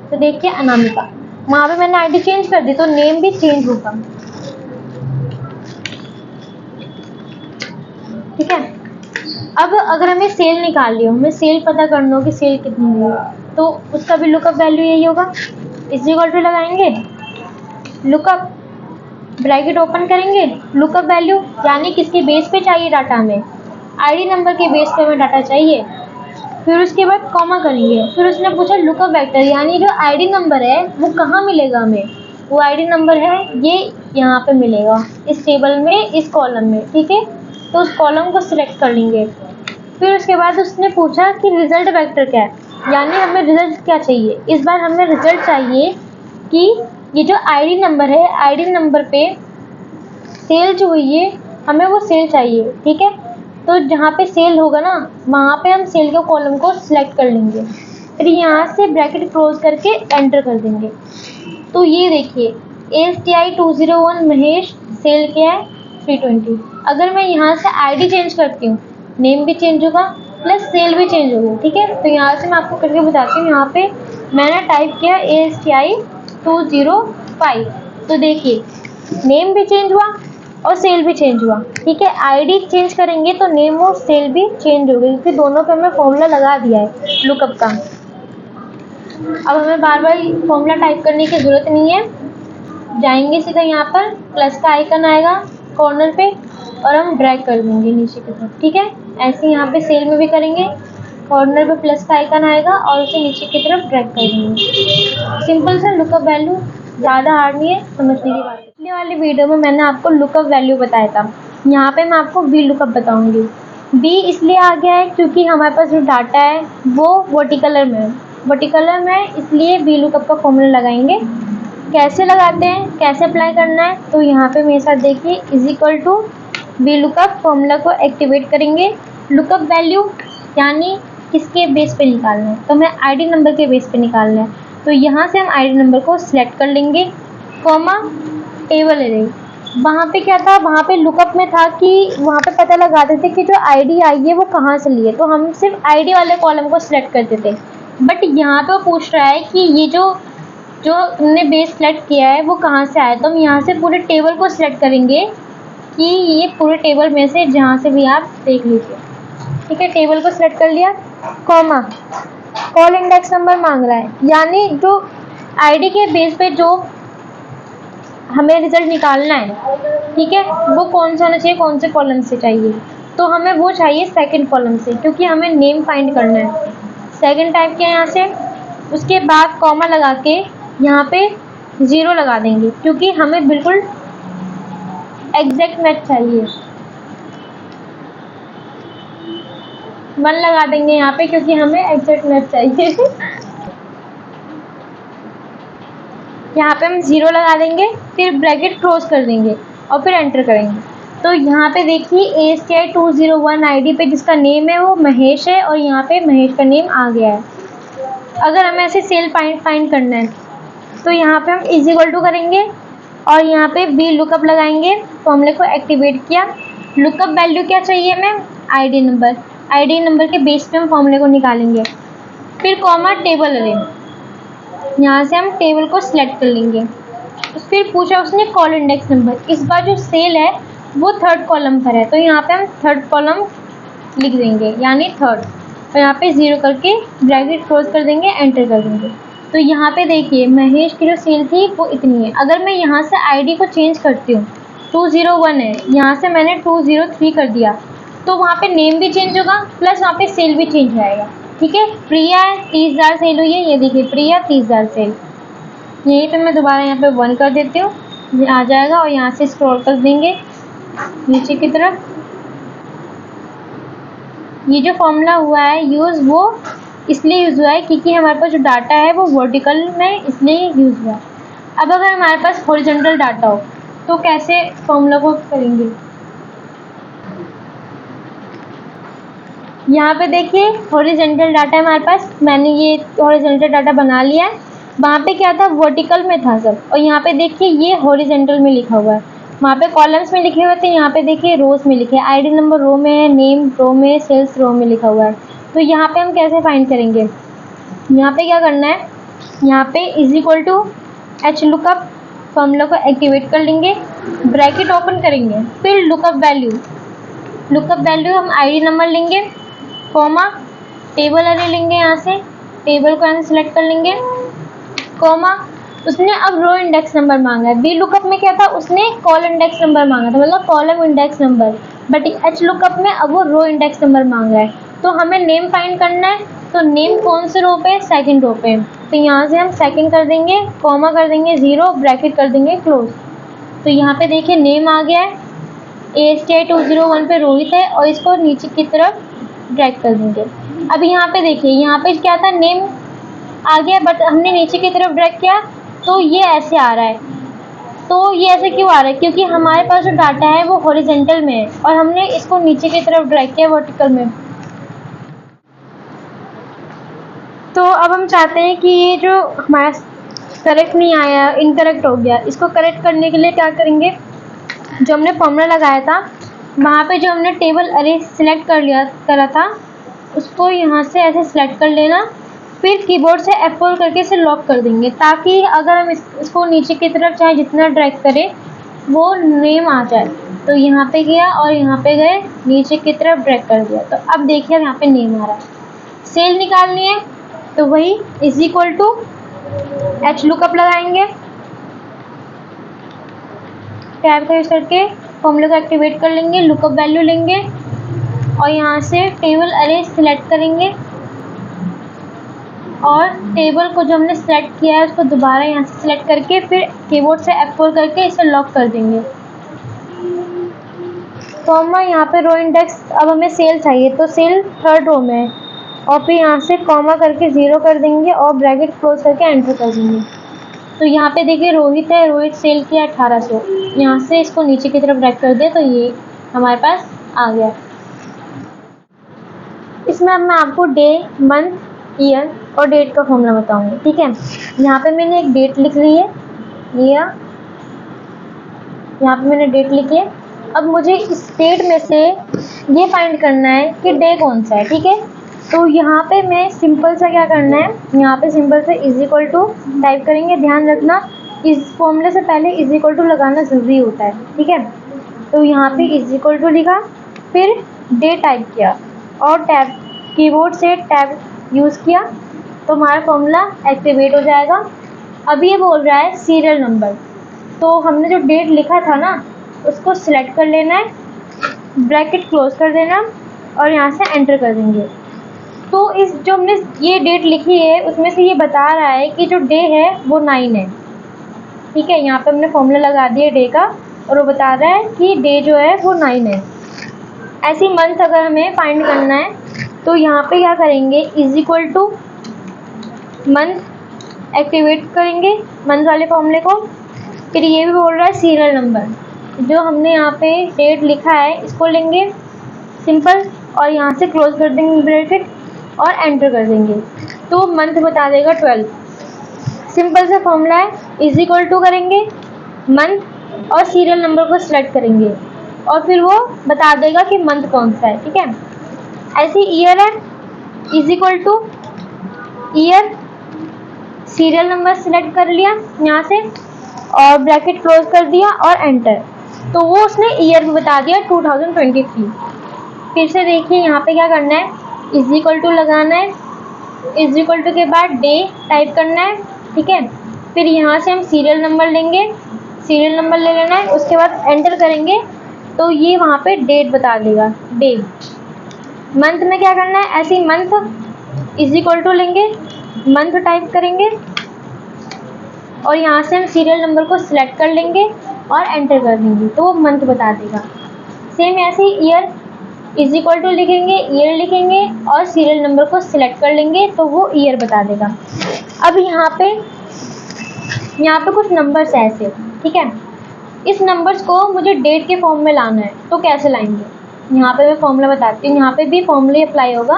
तो देखिए अनामिका, वहाँ पे मैंने आईडी चेंज कर दी तो नेम भी चेंज होगा। ठीक है। अब अगर हमें सेल निकालनी हो, हमें सेल पता करना हो कि सेल कितनी है, तो उसका भी लुकअप वैल्यू यही होगा। इज इक्वल टू लगाएंगे, लुकअप ब्रैकेट ओपन करेंगे, लुकअप वैल्यू यानी किसके बेस पे चाहिए डाटा, हमें आईडी नंबर के बेस पे हमें डाटा चाहिए। फिर उसके बाद कॉमा करेंगे, फिर उसने पूछा लुकअप वेक्टर यानी जो आईडी नंबर है वो कहाँ मिलेगा हमें, वो आईडी नंबर है ये यहाँ पे मिलेगा इस टेबल में, इस कॉलम में। ठीक है, तो उस कॉलम को सिलेक्ट कर लेंगे। फिर उसके बाद उसने पूछा कि रिजल्ट वेक्टर क्या है, यानी हमें रिजल्ट क्या चाहिए। इस बार हमें रिजल्ट चाहिए कि ये जो आईडी नंबर है, आईडी नंबर पे सेल जो हुई है हमें वो सेल चाहिए। ठीक है, तो जहाँ पे सेल होगा ना वहाँ पे हम सेल के कॉलम को सिलेक्ट कर लेंगे, फिर यहाँ से ब्रैकेट क्लोज करके एंटर कर देंगे। तो ये देखिए ASTI 201 महेश, सेल क्या है 320। अगर मैं यहाँ से आईडी चेंज करती हूँ, नेम भी चेंज होगा प्लस सेल भी चेंज होगा। ठीक है, तो यहाँ से मैं आपको करके बताती हूँ। यहाँ पे मैंने टाइप किया ASTI 205, तो देखिए नेम भी चेंज हुआ और सेल भी चेंज हुआ। ठीक है, आईडी चेंज करेंगे तो नेम और सेल भी चेंज हो गई, क्योंकि दोनों पे हमें फॉर्मूला लगा दिया है लुकअप का। अब हमें बार बार फॉर्मूला टाइप करने की ज़रूरत नहीं है, जाएंगे सीधा यहाँ पर प्लस का आइकन आएगा कॉर्नर पे और हम ड्रैग कर देंगे नीचे की तरफ। ठीक है, ऐसे यहाँ पे सेल में भी करेंगे, कॉर्नर पे प्लस का आइकन आएगा और उसे नीचे की तरफ ड्रैग कर देंगे। सिंपल सा लुकअप वैल्यू, ज़्यादा हार्ड नहीं है, समझने की बात है। पिछले वाली वीडियो में मैंने आपको लुकअप वैल्यू बताया था, यहाँ पे मैं आपको वी लुकअप बताऊंगी। बी इसलिए आ गया है क्योंकि हमारे पास जो डाटा है वो वर्टिकलर में है, वर्टिकलर में इसलिए वी लुकअप का फॉर्मूला लगाएंगे। कैसे लगाते हैं, कैसे अप्लाई करना है, तो यहाँ पे मेरे साथ देखिए is equal to V lookup, formula को एक्टिवेट करेंगे। लुकअप वैल्यू यानी किसके बेस पे निकालना है, तो हमें आईडी नंबर के बेस पे निकालना है। तो यहाँ से हम आईडी नंबर को सिलेक्ट कर लेंगे, कॉमा टेबल एरे। वहाँ पे क्या था, वहाँ पे लुकअप में था कि वहाँ पे पता लगाते थे कि जो आईडी आई है वो कहाँ से ली है, तो हम सिर्फ आईडी वाले कॉलम को सिलेक्ट करते थे। बट यहाँ पे वो पूछ रहा है कि ये जो हमने बेस सेलेक्ट किया है वो कहाँ से आया, तो हम यहाँ से पूरे टेबल को सिलेक्ट करेंगे कि ये पूरे टेबल में से जहाँ से भी आप देख लीजिए। ठीक है, टेबल को सिलेक्ट कर लिया, कॉमा कॉल इंडेक्स नंबर मांग रहा है, यानी जो आईडी के बेस पे जो हमें रिजल्ट निकालना है, ठीक है, वो कौन सा होना चाहिए, कौन से कॉलम से चाहिए, तो हमें वो चाहिए सेकंड कॉलम से, क्योंकि हमें नेम फाइंड करना है। सेकंड टाइप किया यहाँ से, उसके बाद कॉमा लगा के यहाँ पे 0 लगा देंगे, क्योंकि हमें बिल्कुल एग्जैक्ट मैच चाहिए। 1 लगा देंगे यहाँ पे, क्योंकि हमें एग्जैक्ट मैच चाहिए। यहाँ पे हम 0 लगा देंगे, फिर ब्रैकेट क्लोज कर देंगे और फिर एंटर करेंगे। तो यहाँ पे देखिए ASTI 201 आईडी पे जिसका नेम है वो महेश है और यहाँ पे महेश का नेम आ गया है। अगर हमें ऐसे सेल फाइंड करना है तो यहाँ पे हम इज इक्वल टू करेंगे और यहाँ पे वी लुकअप लगाएंगे, फॉर्मूले को एक्टिवेट किया। लुकअप वैल्यू क्या चाहिए हमें, आईडी नंबर, आईडी नंबर के बेस पे हम फॉर्मूले को निकालेंगे। फिर कॉमा टेबल अरे, यहाँ से हम टेबल को सिलेक्ट कर लेंगे। फिर पूछा उसने कॉल इंडेक्स नंबर, इस बार जो सेल है वो थर्ड कॉलम पर है, तो यहाँ पे हम थर्ड कॉलम लिख देंगे यानी थर्ड, और यहाँ पे 0 करके ब्रैकेट क्लोज कर देंगे, एंटर कर देंगे। तो यहाँ पे देखिए महेश की जो सेल थी वो इतनी है। अगर मैं यहाँ से आईडी को चेंज करती हूँ, 201 है, यहाँ से मैंने 203 कर दिया, तो वहाँ पे नेम भी चेंज होगा प्लस वहाँ पे सेल भी चेंज हो जाएगा। ठीक है, प्रिया 30,000 सेल हुई है, ये देखिए प्रिया 30,000 सेल। यहीं पे मैं दोबारा यहाँ पे 1 कर देती हूँ, ये आ जाएगा और यहाँ से स्क्रॉल कर देंगे नीचे की तरफ, ये जो फॉर्मूला हुआ है यूज़, वो इसलिए यूज़ हुआ है क्योंकि हमारे पास जो डाटा है वो वर्टिकल में इसलिए यूज़ हुआ है। अब अगर हमारे पास हॉरिजॉन्टल डाटा हो तो कैसे फॉर्मूला को करेंगे? यहाँ पे देखिए हॉरिजॉन्टल डाटा है हमारे पास, मैंने ये हॉरिजॉन्टल डाटा बना लिया है। वहाँ पे क्या था, वर्टिकल में था सब, और यहाँ पे देखिए ये हॉरिजॉन्टल में लिखा हुआ है। वहाँ पे कॉलम्स में लिखे हुए थे, यहाँ पे देखिए रोज में लिखे, आईडी नंबर रो में है, नेम रो में, सेल्स रो में लिखा हुआ है। तो यहाँ पे हम कैसे फाइंड करेंगे? यहाँ पे क्या करना है, यहाँ पे is equal to H lookup formula को एक्टिवेट कर लेंगे, ब्रैकेट ओपन करेंगे, फिर लुकअप वैल्यू हम आईडी नंबर लेंगे, कॉमा टेबल अरे लेंगे, यहाँ से टेबल को यहाँ सेलेक्ट कर लेंगे, कॉमा उसने अब रो इंडेक्स नंबर मांगा है। वी लुकअप में क्या था, उसने कॉल इंडेक्स नंबर मांगा था, मतलब column index number, but H lookup में अब वो रो इंडेक्स नंबर मांग रहा है। तो हमें नेम फाइंड करना है, तो नेम कौन से रो पे, सेकंड रो पे, तो यहाँ से हम सेकंड कर देंगे, कॉमा कर देंगे 0, ब्रैकेट कर देंगे क्लोज। तो यहाँ पे देखिए नेम आ गया है, ASTI201 पे रोहित है, और इसको नीचे की तरफ ड्रैग कर देंगे। अब यहाँ पे देखिए, यहाँ पे क्या था, नेम आ गया, बट हमने नीचे की तरफ ड्रैग किया तो ये ऐसे आ रहा है। तो ये ऐसे क्यों आ रहा है, क्योंकि हमारे पास जो डाटा है वो हॉरिजॉन्टल में है और हमने इसको नीचे की तरफ ड्रैग किया वर्टिकल में। तो अब हम चाहते हैं कि ये जो हमारा करेक्ट नहीं आया, इनकरेक्ट हो गया, इसको करेक्ट करने के लिए क्या करेंगे, जो हमने फॉर्मूला लगाया था वहाँ पे जो हमने टेबल अरे सिलेक्ट करा था, उसको यहाँ से ऐसे सिलेक्ट कर लेना, फिर कीबोर्ड से F4 करके इसे लॉक कर देंगे, ताकि अगर हम इसको नीचे की तरफ चाहे जितना ड्रैग करें वो नेम आ जाए। तो यहाँ पे गया और यहाँ पे गए, नीचे की तरफ ड्रैग कर दिया, तो अब देखिए यहाँ पे नेम आ रहा है। सेल निकालनी है तो वही is equal to H lookup लगाएंगे, टैब का यूज करके फॉर्मूले को एक्टिवेट कर लेंगे, लुकअप वैल्यू लेंगे और यहाँ से टेबल अरे सिलेक्ट करेंगे, और टेबल को जो हमने सेलेक्ट किया है उसको दोबारा यहाँ से सिलेक्ट करके फिर कीबोर्ड से F4 करके इसे लॉक कर देंगे। कॉमा यहाँ पे रो इंडेक्स, अब हमें सेल चाहिए तो सेल थर्ड रो में है, और फिर यहाँ से कॉमा करके 0 कर देंगे और ब्रैकेट क्लोज करके एंटर कर देंगे। तो यहाँ पे देखिए रोहित है, रोहित सेल किया 1800, यहाँ से इसको नीचे की तरफ ड्रैग कर दे तो ये हमारे पास आ गया। इसमें अब मैं आपको डे, मंथ, ईयर और डेट का फॉर्मूला बताऊंगी, ठीक है। यहाँ पे मैंने एक डेट लिख ली है, यहाँ पे मैंने डेट लिखी है। अब मुझे इस डेट में से ये फाइंड करना है कि डे कौन सा है, ठीक है। तो यहाँ पे मैं सिंपल सा क्या करना है, यहाँ पे सिंपल से इज इक्वल टू टाइप करेंगे। ध्यान रखना इस फॉर्मूले से पहले इज इक्वल टू लगाना ज़रूरी होता है, ठीक है। तो यहाँ पे इज इक्वल टू लिखा, फिर डे टाइप किया और टैब, कीबोर्ड से टैब यूज़ किया, तो हमारा फॉर्मूला एक्टिवेट हो जाएगा। अब ये बोल रहा है सीरियल नंबर, तो हमने जो डेट लिखा था ना उसको सिलेक्ट कर लेना है, ब्रैकेट क्लोज कर देना और यहाँ से एंटर कर देंगे। तो इस जो हमने ये डेट लिखी है उसमें से ये बता रहा है कि जो डे है वो 9 है, ठीक है। यहाँ पे हमने फॉर्मूला लगा दिया डे का और वो बता रहा है कि डे जो है वो 9 है। ऐसी मंथ अगर हमें फाइंड करना है तो यहाँ पे क्या करेंगे, is equal two month activate करेंगे, मंथ वाले फॉर्मूले को। फिर ये भी बोल रहा है सीरियल नंबर, जो हमने यहाँ पे डेट लिखा है इसको लेंगे सिंपल और यहाँ से क्लोज कर देंगे ब्रैकेट और एंटर कर देंगे, तो मंथ बता देगा 12। सिंपल सा फॉर्मूला है, इज इक्वल टू करेंगे मंथ और सीरियल नंबर को सिलेक्ट करेंगे और फिर वो बता देगा कि मंथ कौन सा है, ठीक है। ऐसे ईयर है, is equal two year, serial number select कर लिया यहाँ से और ब्रैकेट क्लोज कर दिया और एंटर, तो वो उसने ईयर में बता दिया 2023। फिर से देखिए यहाँ पे क्या करना है, इज इक्वल टू लगाना है, इज इक्वल टू के बाद डे टाइप करना है, ठीक है। फिर यहाँ से हम सीरियल नंबर लेंगे, सीरियल नंबर ले लेना है, उसके बाद एंटर करेंगे तो ये वहाँ पे डेट बता देगा, डे। मंथ में क्या करना है, ऐसे ही मंथ इज इक्वल टू लेंगे, मंथ टाइप करेंगे और यहाँ से हम सीरियल नंबर को सिलेक्ट कर लेंगे और एंटर कर देंगे, तो वो मंथ बता देगा। सेम ऐसे ही ईयर, इज इक्वल टू लिखेंगे, ईयर लिखेंगे और सीरियल नंबर को सिलेक्ट कर लेंगे तो वो ईयर बता देगा। अब यहाँ पे कुछ नंबर्स है ऐसे, ठीक है। इस नंबर्स को मुझे डेट के फॉर्म में लाना है, तो कैसे लाएंगे? यहाँ पे मैं फॉर्मूला बताती हूँ, यहाँ पे भी फॉर्मूला अप्लाई होगा।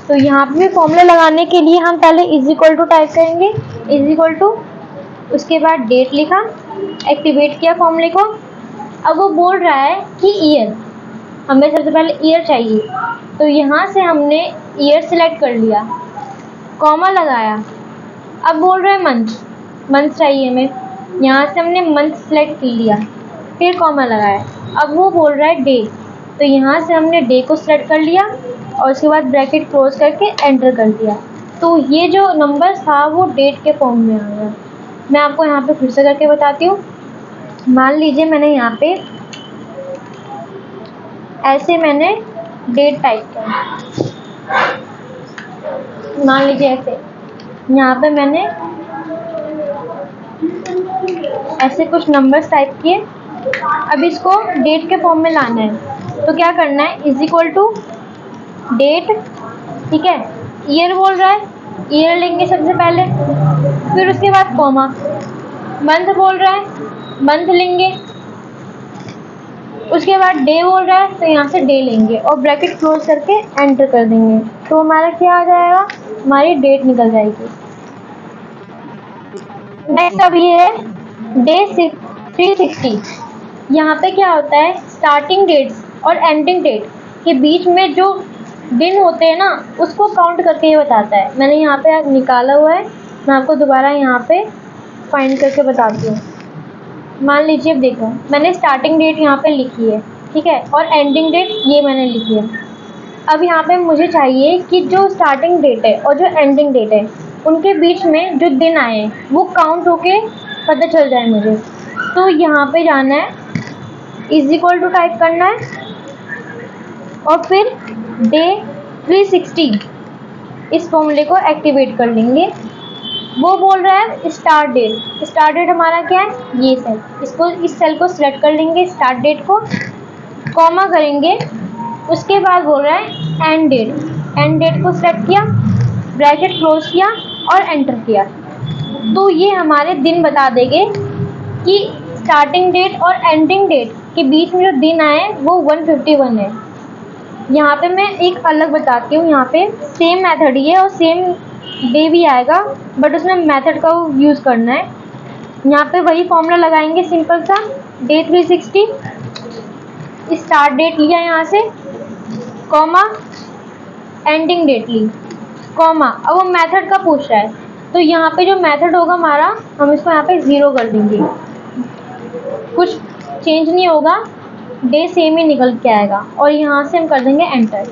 तो यहाँ पे भी फॉर्मूला लगाने के लिए हम पहले इज इक्वल टू टाइप करेंगे, इज इक्वल टू, उसके बाद डेट लिखा, एक्टिवेट किया फॉर्मूले को। अब वो बोल रहा है कि ईयर, हमें सबसे पहले ईयर चाहिए, तो यहाँ से हमने ईयर सिलेक्ट कर लिया, कॉमा लगाया। अब बोल रहा है मंथ, मंथ चाहिए हमें, यहाँ से हमने मंथ सेलेक्ट कर लिया, फिर कॉमा लगाया। अब वो बोल रहा है डे, तो यहाँ से हमने डे को सिलेक्ट कर लिया और उसके बाद ब्रैकेट क्लोज करके एंटर कर दिया। तो ये जो नंबर था वो डेट के फॉर्म में आ गया। मैं आपको यहाँ पे फिर से करके बताती हूँ। मान लीजिए मैंने यहाँ पे ऐसे मैंने डेट टाइप किया, मान लीजिए ऐसे, यहाँ पे मैंने ऐसे कुछ नंबर्स टाइप किए। अब इसको डेट के फॉर्म में लाना है, तो क्या करना है, इज इक्वल टू डेट, ठीक है। ईयर बोल रहा है, ईयर लेंगे सबसे पहले, फिर उसके बाद कॉमा। मंथ बोल रहा है, मंथ लेंगे, उसके बाद डे बोल रहा है, तो यहाँ से डे लेंगे और ब्रैकेट क्लोज करके एंटर कर देंगे। तो हमारा क्या आ जाएगा, हमारी डेट निकल जाएगी। नेक्स्ट अब ये है डे 360। यहाँ पे क्या होता है, स्टार्टिंग डेट्स और एंडिंग डेट के बीच में जो दिन होते हैं ना, उसको काउंट करके ये बताता है। मैंने यहाँ पे निकाला हुआ है, मैं आपको दोबारा यहाँ पे फाइंड करके बताती हूँ। मान लीजिए, अब देखो मैंने स्टार्टिंग डेट यहाँ पे लिखी है, ठीक है, और एंडिंग डेट ये मैंने लिखी है। अब यहाँ पे मुझे चाहिए कि जो स्टार्टिंग डेट है और जो एंडिंग डेट है, उनके बीच में जो दिन आए हैं वो काउंट होके पता चल जाए मुझे। तो यहाँ पे जाना है, इज इक्वल टू टाइप करना है और फिर डे 360 इस फॉर्मूले को एक्टिवेट कर लेंगे। वो बोल रहा है स्टार्ट डेट, स्टार्ट डेट हमारा क्या है, ये सेल, इसको, इस सेल को सिलेक्ट कर लेंगे, स्टार्ट डेट को, कॉमा करेंगे। उसके बाद बोल रहा है एंड डेट, एंड डेट को सिलेक्ट किया, ब्रैकेट क्लोज किया और एंटर किया। तो ये हमारे दिन बता देंगे कि स्टार्टिंग डेट और एंडिंग डेट के बीच में जो दिन आए वो 151 है। यहाँ पे मैं एक अलग बताती हूँ, यहाँ पे सेम मेथड ही है और सेम डे भी आएगा, बट उसमें मेथड का यूज़ करना है। यहाँ पे वही फॉर्मूला लगाएंगे सिंपल सा, डे 360, स्टार्ट डेट लिया यहाँ से, कॉमा, एंडिंग डेट ली, कॉमा। अब वो मेथड का पूछ रहा है, तो यहाँ पे जो मेथड होगा हमारा, हम इसको यहाँ पे 0 कर देंगे, कुछ चेंज नहीं होगा, डे सेम ही निकल के आएगा और यहाँ से हम कर देंगे एंटर,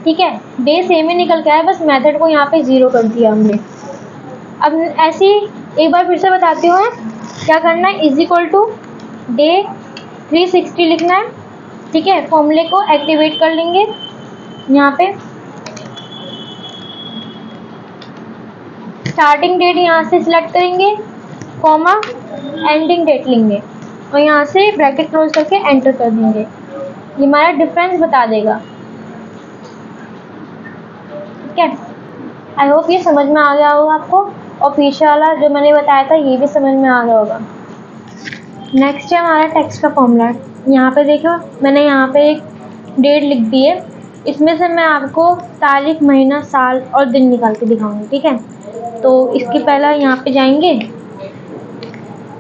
ठीक है। डे सेम ही निकल के आया, बस मेथड को यहाँ पे 0 कर दिया हमने। अब ऐसे ही एक बार फिर से बताती हूँ, क्या करना है, इज इक्वल टू डे 360 लिखना है, ठीक है। फॉर्मूले को एक्टिवेट कर लेंगे, यहाँ पे स्टार्टिंग डेट यहाँ से सिलेक्ट करेंगे, कॉमा, एंडिंग डेट लेंगे और यहाँ से ब्रैकेट क्लोज करके एंटर कर देंगे। ये हमारा डिफरेंस बता देगा, ठीक है। आई होप ये समझ में आ गया होगा आपको, और पीछे वाला जो मैंने बताया था ये भी समझ में आ गया होगा। नेक्स्ट है हमारा टेक्स्ट का फॉर्मूला। यहाँ पे देखो मैंने यहाँ पे एक डेट लिख दी है, इसमें से मैं आपको तारीख, महीना, साल और दिन निकाल के दिखाऊंगी, ठीक है। तो इसके पहले यहाँ पे जाएंगे,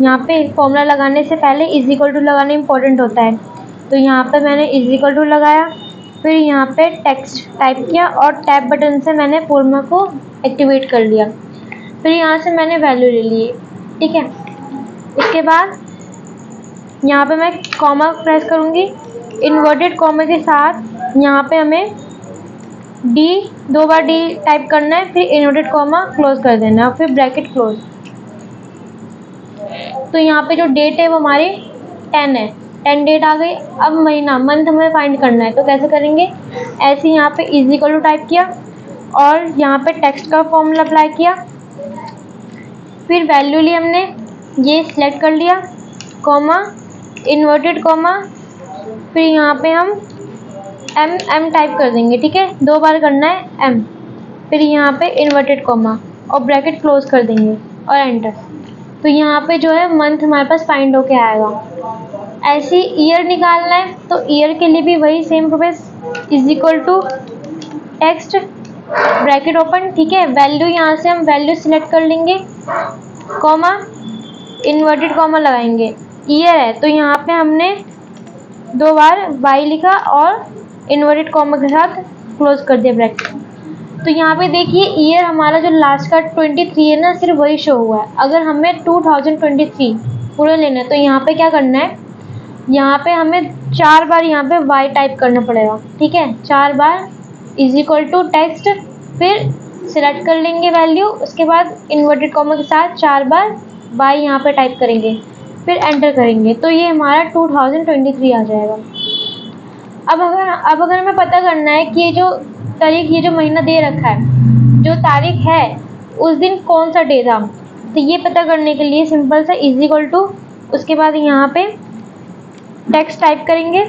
यहाँ पे फॉर्मूला लगाने से पहले इज इक्वल टू लगाना इंपॉर्टेंट होता है। तो यहाँ पे मैंने इज इक्वल टू लगाया, फिर यहाँ पे टेक्स्ट टाइप किया और टैब बटन से मैंने फॉर्मूला को एक्टिवेट कर लिया। फिर यहाँ से मैंने वैल्यू ले ली, ठीक है। उसके बाद यहाँ पे मैं कॉमा प्रेस करूँगी, इन्वर्टेड कॉमा के साथ यहाँ पे हमें डी, 2 बार डी टाइप करना है, फिर इन्वर्टेड कॉमा क्लोज कर देना है, फिर ब्रैकेट क्लोज। तो यहाँ पे जो डेट है वो हमारी 10 है, 10 डेट आ गई। अब महीना, मंथ हमें फाइंड करना है, तो कैसे करेंगे, ऐसे ही यहाँ पे इज इक्वल टू टाइप किया और यहाँ पे टेक्स्ट का फॉर्मूला अप्लाई किया, फिर वैल्यू ली हमने, ये सिलेक्ट कर लिया, कॉमा, इन्वर्टेड कॉमा, फिर यहाँ पे हम एम एम टाइप कर देंगे, ठीक है, 2 बार करना है एम, फिर यहाँ पे इन्वर्टेड कॉमा और ब्रैकेट क्लोज कर देंगे और एंटर। तो यहाँ पे जो है मंथ हमारे पास फाइंड होके आएगा। ऐसे ईयर निकालना है तो ईयर के लिए भी वही same process, is equal to text bracket open, ठीक है, वैल्यू यहाँ से हम वैल्यू सिलेक्ट कर लेंगे, कॉमा इन्वर्टेड कॉमा लगाएंगे, ईयर है तो यहाँ पे हमने 2 बार y लिखा और इन्वर्टेड कॉमा के साथ क्लोज कर दिया ब्रैकेट। तो यहाँ पे देखिए ईयर हमारा जो लास्ट का 23 है ना, सिर्फ वही शो हुआ है। अगर हमें 2023 पूरा लेना है तो यहाँ पे क्या करना है, यहाँ पे हमें 4 बार यहाँ पे y टाइप करना पड़ेगा, ठीक है, 4 बार इज इक्वल टू टेक्स्ट, फिर सिलेक्ट कर लेंगे वैल्यू, उसके बाद इन्वर्टेड कॉमा के साथ 4 बार y यहाँ पे टाइप करेंगे, फिर एंटर करेंगे, तो ये हमारा 2023 आ जाएगा। अब अगर हमें पता करना है कि ये जो तारीख, ये जो महीना दे रखा है, जो तारीख है उस दिन कौन सा डे था, तो ये पता करने के लिए सिंपल सा इज इक्वल टू, उसके बाद यहाँ पे टेक्स्ट टाइप करेंगे,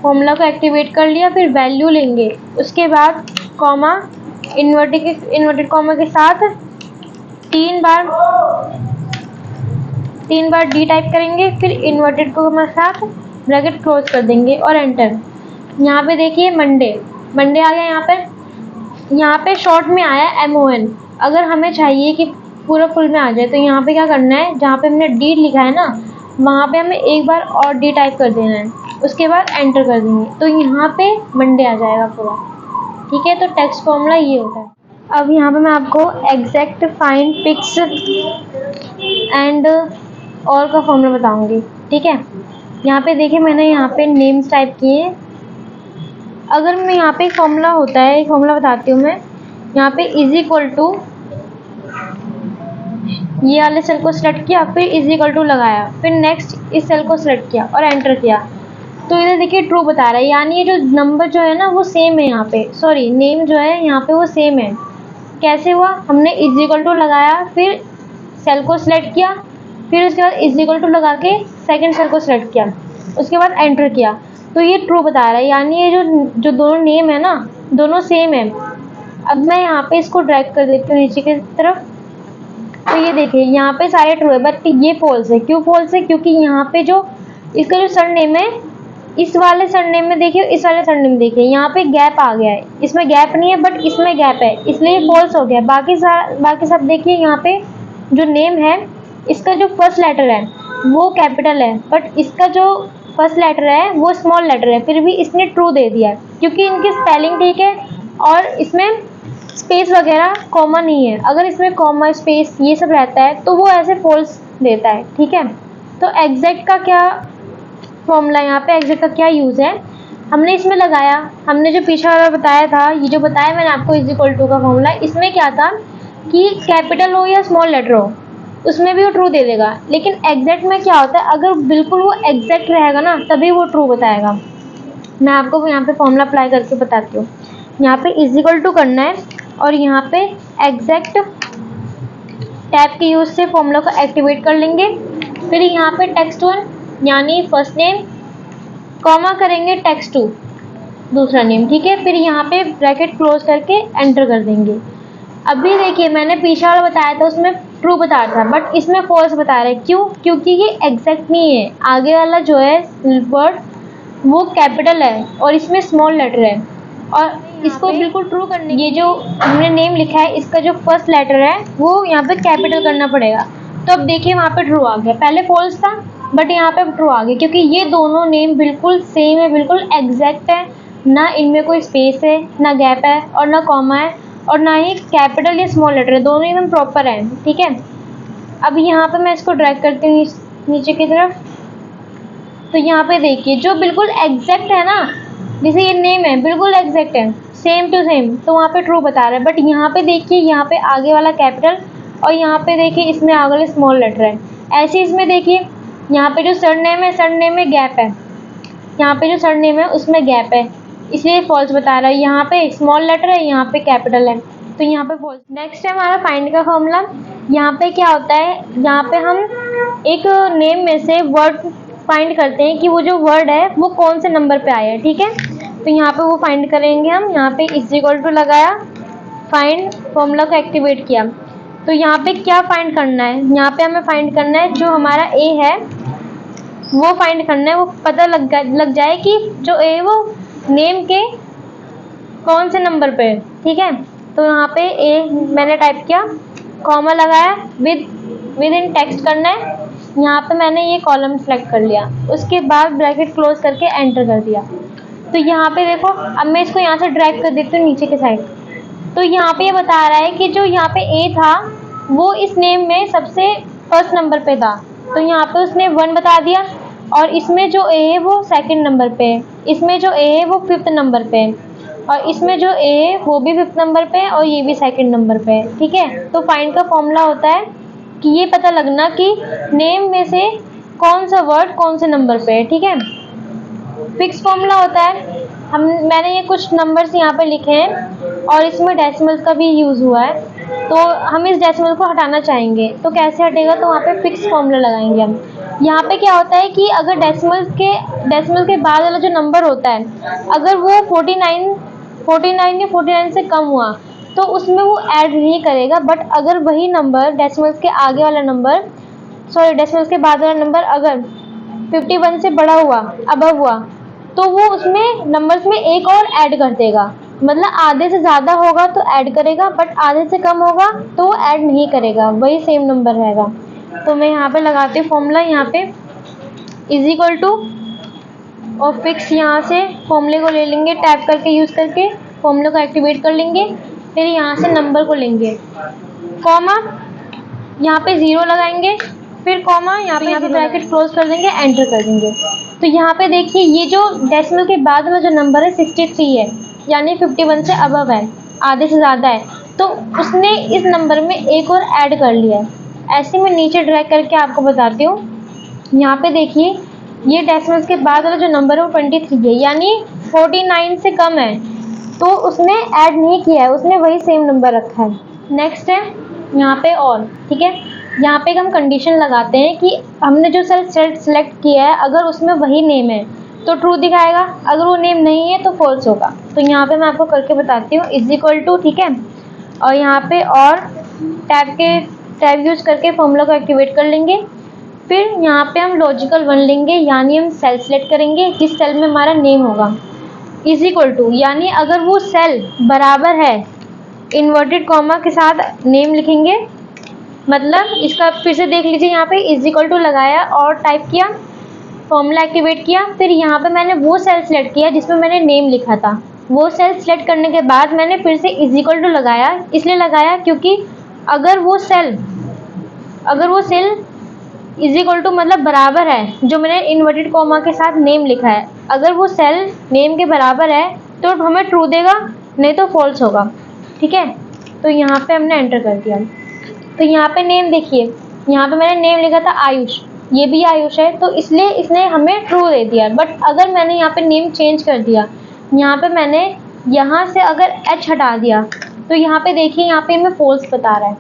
फॉर्मूला को एक्टिवेट कर लिया, फिर वैल्यू लेंगे, उसके बाद कॉमा इन्वर्टेड कॉमा के साथ 3 बार डी टाइप करेंगे, फिर इन्वर्टेड कॉमा के साथ ब्रैकेट क्लोज कर देंगे और एंटर। यहाँ पे देखिए मंडे आ गया, यहाँ पे शॉर्ट में आया MON। अगर हमें चाहिए कि पूरा फुल में आ जाए तो यहाँ पे क्या करना है, जहाँ पे हमने डी लिखा है ना, वहाँ पे हमें एक बार और डी टाइप कर देना है, उसके बाद एंटर कर देंगे, तो यहाँ पे मंडे आ जाएगा पूरा, ठीक है। तो टेक्स्ट फॉर्मूला ये होता है। अब यहाँ पे मैं आपको एग्जैक्ट, फाइंड, फिक्स एंड और का फॉर्मूला बताऊंगी, ठीक है। यहाँ पे देखिए मैंने यहाँ पे नेम्स टाइप किए हैं। अगर मैं यहाँ पे एक फॉर्मूला होता है, एक फॉर्मूला बताती हूँ मैं, यहाँ पे इज इक्वल टू, ये वाले सेल को सिलेक्ट किया, फिर इज इक्वल टू लगाया, फिर नेक्स्ट इस सेल को सिलेक्ट किया और एंटर किया, तो इधर देखिए ट्रू बता रहा है, यानी ये जो नंबर जो है ना वो सेम है, यहाँ पे सॉरी नेम जो है यहाँ पे वो सेम है। कैसे हुआ, हमने इज इक्वल टू लगाया, फिर सेल को सिलेक्ट किया, फिर उसके बाद इज इक्वल टू लगा के सेकंड सेल को सिलेक्ट किया, उसके बाद एंटर किया, तो ये ट्रू बता रहा है, यानी ये जो दोनों नेम है ना दोनों सेम है। अब मैं यहाँ पे इसको ड्रैग कर देती हूँ नीचे की तरफ, तो ये देखिए यहाँ पे सारे ट्रू है, बट ये फॉल्स है। क्यों फॉल्स है, क्योंकि यहाँ पे जो इसका जो सरनेम है, इस वाले सरनेम में देखिए, इस वाले सरनेम में देखिए, यहाँ पे गैप आ गया है, इसमें गैप नहीं है बट इसमें गैप है, इसलिए फॉल्स हो गया। बाकी सब देखिए, यहाँ पे जो नेम है इसका जो फर्स्ट लेटर है वो कैपिटल है, बट इसका जो फर्स्ट लेटर है वो स्मॉल लेटर है, फिर भी इसने ट्रू दे दिया है क्योंकि इनकी स्पेलिंग ठीक है और इसमें स्पेस वगैरह कॉमा नहीं है। अगर इसमें कॉमा स्पेस ये सब रहता है तो वो ऐसे फॉल्स देता है, ठीक है। तो एग्जैक्ट का क्या फॉर्मूला, यहाँ पे एग्जैक्ट का क्या यूज़ है, हमने इसमें लगाया, हमने जो पीछे वाला बताया था, ये जो बताया मैंने आपको इज इक्वल टू का फॉर्मूला, इसमें क्या था कि कैपिटल हो या स्मॉल लेटर हो उसमें भी वो ट्रू दे देगा, लेकिन एग्जैक्ट में क्या होता है, अगर बिल्कुल वो एग्जैक्ट रहेगा ना तभी वो ट्रू बताएगा। मैं आपको यहाँ पे फॉर्मूला अप्लाई करके बताती हूँ। यहाँ पे इज इक्वल टू करना है और यहाँ पे एग्जैक्ट टैब के यूज से फॉर्मूला को एक्टिवेट कर लेंगे, फिर यहाँ पे टेक्स्ट 1 यानी फर्स्ट नेम, कॉमा करेंगे टेक्स्ट 2 दूसरा नेम, ठीक है, फिर यहाँ पे ब्रैकेट क्लोज करके एंटर कर देंगे। अभी देखिए मैंने पीछे वाला बताया था उसमें ट्रू बता रहा था, बट इसमें फॉल्स बता रहा है। क्यों, क्योंकि ये एग्जैक्ट नहीं है, आगे वाला जो है वर्ड वो कैपिटल है और इसमें स्मॉल लेटर है, और इसको बिल्कुल ट्रू करने, ये जो हमने नेम लिखा है इसका जो फर्स्ट लेटर है वो यहाँ पे कैपिटल करना पड़ेगा। तो अब देखिए वहाँ पे ट्रू आ गया, पहले फॉल्स था बट यहाँ पे ट्रू आ गया, क्योंकि ये दोनों नेम बिल्कुल सेम है, बिल्कुल एग्जैक्ट है, ना इनमें कोई स्पेस है, ना गैप है और ना कॉमा है और ना ही कैपिटल या स्मॉल लेटर है, दोनों एकदम प्रॉपर है, ठीक है। अब यहाँ पे मैं इसको ड्रैग करती हूँ नीचे की तरफ, तो यहाँ पे देखिए जो बिल्कुल एग्जैक्ट है ना, जैसे ये नेम है बिल्कुल एग्जैक्ट है, सेम टू सेम, तो वहाँ पे ट्रू बता रहा है। बट यहाँ पे देखिए यहाँ पे आगे वाला कैपिटल और यहाँ पे देखिए इसमें आगे वाले स्मॉल लेटर है। ऐसे इसमें देखिए यहाँ पे जो सरनेम है, सरनेम में गैप है, यहाँ पे जो सरनेम है उसमें गैप है, इसलिए फॉल्स बता रहा है। यहाँ पे स्मॉल लेटर है, यहाँ पे कैपिटल है, तो यहाँ पे फॉल्स। नेक्स्ट है हमारा फाइंड का फॉर्मूला। यहाँ पे क्या होता है, यहाँ पे हम एक नेम में से वर्ड फाइंड करते हैं कि वो जो वर्ड है वो कौन से नंबर पे आया है, ठीक है। तो यहाँ पे वो फाइंड करेंगे हम, यहाँ पे इज इक्वल टू लगाया, फाइंड फॉर्मूला को एक्टिवेट किया। तो यहाँ पे क्या फाइंड करना है, यहाँ पे हमें फाइंड करना है जो हमारा ए है वो फाइंड करना है, वो पता लग जाए कि जो ए वो नेम के कौन से नंबर पे है, ठीक है। तो यहाँ पे ए मैंने टाइप किया, कॉमा लगाया, विद इन टेक्स्ट करना है, यहाँ पे मैंने ये कॉलम सेलेक्ट कर लिया, उसके बाद ब्रैकेट क्लोज करके एंटर कर दिया। तो यहाँ पे देखो, अब मैं इसको यहाँ से ड्रैग कर देती हूँ नीचे के साइड। तो यहाँ पे ये बता रहा है कि जो यहाँ पे ए था वो इस नेम में सबसे फर्स्ट नंबर पे था, तो यहाँ पे उसने 1 बता दिया, और इसमें जो ए है वो सेकंड नंबर पे है, इसमें जो ए है वो 5th नंबर पे है, और इसमें जो ए है वो भी 5th नंबर पे है, और ये भी सेकंड नंबर पे है, ठीक है। तो फाइंड का फॉर्मूला होता है कि ये पता लगना कि नेम में से कौन सा वर्ड कौन से नंबर पे है, ठीक है। फिक्स फॉर्मूला होता है, मैंने ये कुछ नंबर्स यहाँ पे लिखे हैं और इसमें डेसिमल्स का भी यूज़ हुआ है, तो हम इस डेसिमल को हटाना चाहेंगे, तो कैसे हटेगा, तो वहाँ पे फिक्स फॉर्मूला लगाएंगे हम। यहाँ पे क्या होता है कि अगर डेसिमल के बाद वाला जो नंबर होता है, अगर वो 49 या 49 से कम हुआ तो उसमें वो ऐड नहीं करेगा, बट अगर वही नंबर डेसिमल्स के आगे वाला नंबर, सॉरी डेसिमल्स के बाद वाला नंबर अगर 51 से बड़ा हुआ, अबव हुआ, तो वो उसमें नंबर्स में एक और ऐड कर देगा, मतलब आधे से ज़्यादा होगा तो ऐड करेगा, बट आधे से कम होगा तो वो ऐड नहीं करेगा, वही सेम नंबर रहेगा। तो मैं यहाँ पे लगाती हूँ फॉर्मूला, यहाँ पे इज इक्वल टू, और फिक्स यहाँ से फॉर्मूले को ले लेंगे, टैप करके यूज़ करके फॉर्मूले को एक्टिवेट कर लेंगे, फिर यहाँ से नंबर को लेंगे, कॉमा, यहाँ पे 0 लगाएंगे, फिर कॉमा, यहाँ पे ब्रैकेट क्लोज कर देंगे, एंटर कर देंगे। तो यहाँ पे देखिए ये जो डेसिमल के बाद में जो नंबर है 63 है, यानी 51 से अबव है, आधे से ज़्यादा है, तो उसने इस नंबर में एक और ऐड कर लिया है। ऐसे मैं नीचे ड्रैग करके आपको बताती हूँ, यहाँ पे देखिए ये डेसिमल्स के बाद वाला जो नंबर है वो 23 है, यानी 49 से कम है, तो उसने ऐड नहीं किया है, उसने वही सेम नंबर रखा है। नेक्स्ट है यहाँ पे और, ठीक है, यहाँ पे हम कंडीशन लगाते हैं कि हमने जो सेल सेलेक्ट किया है अगर उसमें वही नेम है तो ट्रू दिखाएगा, अगर वो नेम नहीं है तो फॉल्स होगा। तो यहाँ पे मैं आपको करके बताती हूँ, इज इक्वल टू, ठीक है, और यहाँ पे और टैब यूज करके फॉर्मूला को एक्टिवेट कर लेंगे, फिर यहाँ पे हम लॉजिकल 1 लेंगे, यानी हम सेल सेलेक्ट करेंगे जिस सेल में हमारा नेम होगा, इज इक्वल टू, यानी अगर वो सेल बराबर है, इन्वर्टेड कॉमा के साथ नेम लिखेंगे, मतलब इसका फिर से देख लीजिए, यहाँ पे इज इक्वल टू लगाया और टाइप किया, फॉर्मूला एक्टिवेट किया, फिर यहाँ पे मैंने वो सेल सेलेक्ट किया जिसमें मैंने नेम लिखा था, वो सेल सेलेक्ट करने के बाद मैंने फिर से इज इक्वल टू लगाया, इसलिए लगाया क्योंकि अगर वो सेल इज इक्वल टू मतलब बराबर है जो मैंने इन्वर्टेड कॉमा के साथ नेम लिखा है, अगर वो सेल नेम के बराबर है तो हमें ट्रू देगा, नहीं तो फॉल्स होगा, ठीक है। तो यहाँ पे हमने एंटर कर दिया। तो यहाँ पे नेम देखिए, यहाँ पे मैंने नेम लिखा था आयुष, ये भी आयुष है, तो इसलिए इसने हमें ट्रू दे दिया। बट अगर मैंने यहाँ पे नेम चेंज कर दिया, यहाँ पे मैंने यहाँ से अगर एच हटा दिया, तो यहाँ पे देखिए यहाँ पे हमें फॉल्स बता रहा है,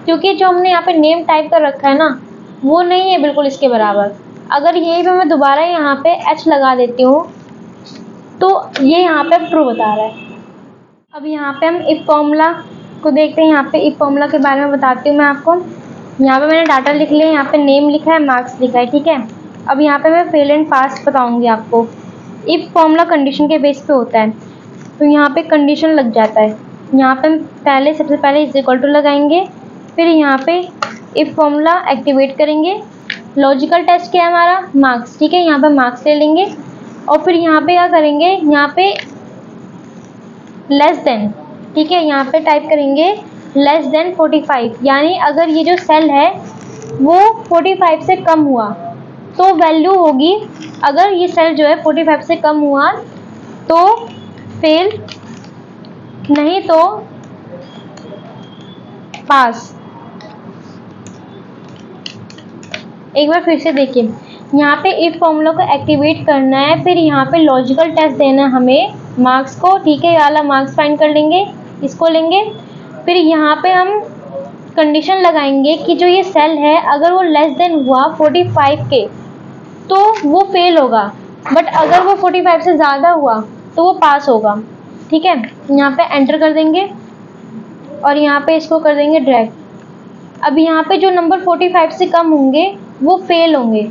क्योंकि जो हमने यहाँ पे नेम टाइप कर रखा है ना वो नहीं है बिल्कुल इसके बराबर। अगर यही पे मैं दोबारा यहाँ पे एच लगा देती हूँ तो ये यहाँ पे ट्रू बता रहा है। अब यहाँ पे हम इफ फॉर्मूला को देखते हैं, यहाँ पे इफ फॉर्मूला के बारे में बताती हूँ मैं आपको। यहाँ पे मैंने डाटा लिख लिया, यहाँ पे नेम लिखा है, मार्क्स लिखा है, ठीक है। अब यहाँ पे मैं फेल एंड पास बताऊँगी आपको। इफ फॉर्मूला कंडीशन के बेस पे होता है, तो यहाँ पे कंडीशन लग जाता है। यहाँ पे हम सबसे पहले इज इक्वल टू लगाएंगे, फिर यहाँ पे इफ फॉर्मूला एक्टिवेट करेंगे। लॉजिकल टेस्ट क्या है हमारा, मार्क्स, ठीक है, यहाँ पे मार्क्स ले लेंगे, और फिर यहाँ पे क्या करेंगे, यहाँ पे लेस देन, ठीक है, यहाँ पे टाइप करेंगे लेस देन 45, यानी अगर ये जो सेल है वो 45 से कम हुआ तो वैल्यू होगी, अगर ये सेल जो है 45 से कम हुआ तो फेल, नहीं तो पास। एक बार फिर से देखिए, यहाँ पे इफ फॉर्मूला को एक्टिवेट करना है, फिर यहाँ पे लॉजिकल टेस्ट देना है हमें मार्क्स को, ठीक है, वाला मार्क्स फाइंड कर लेंगे, इसको लेंगे, फिर यहाँ पे हम कंडीशन लगाएंगे कि जो ये सेल है अगर वो लेस देन हुआ 45 के तो वो फेल होगा, बट अगर वो 45 से ज़्यादा हुआ तो वो पास होगा। ठीक है, यहाँ पे एंटर कर देंगे और यहाँ पे इसको कर देंगे ड्रैग। अब यहाँ पे जो नंबर 45 से कम होंगे वो फेल होंगे,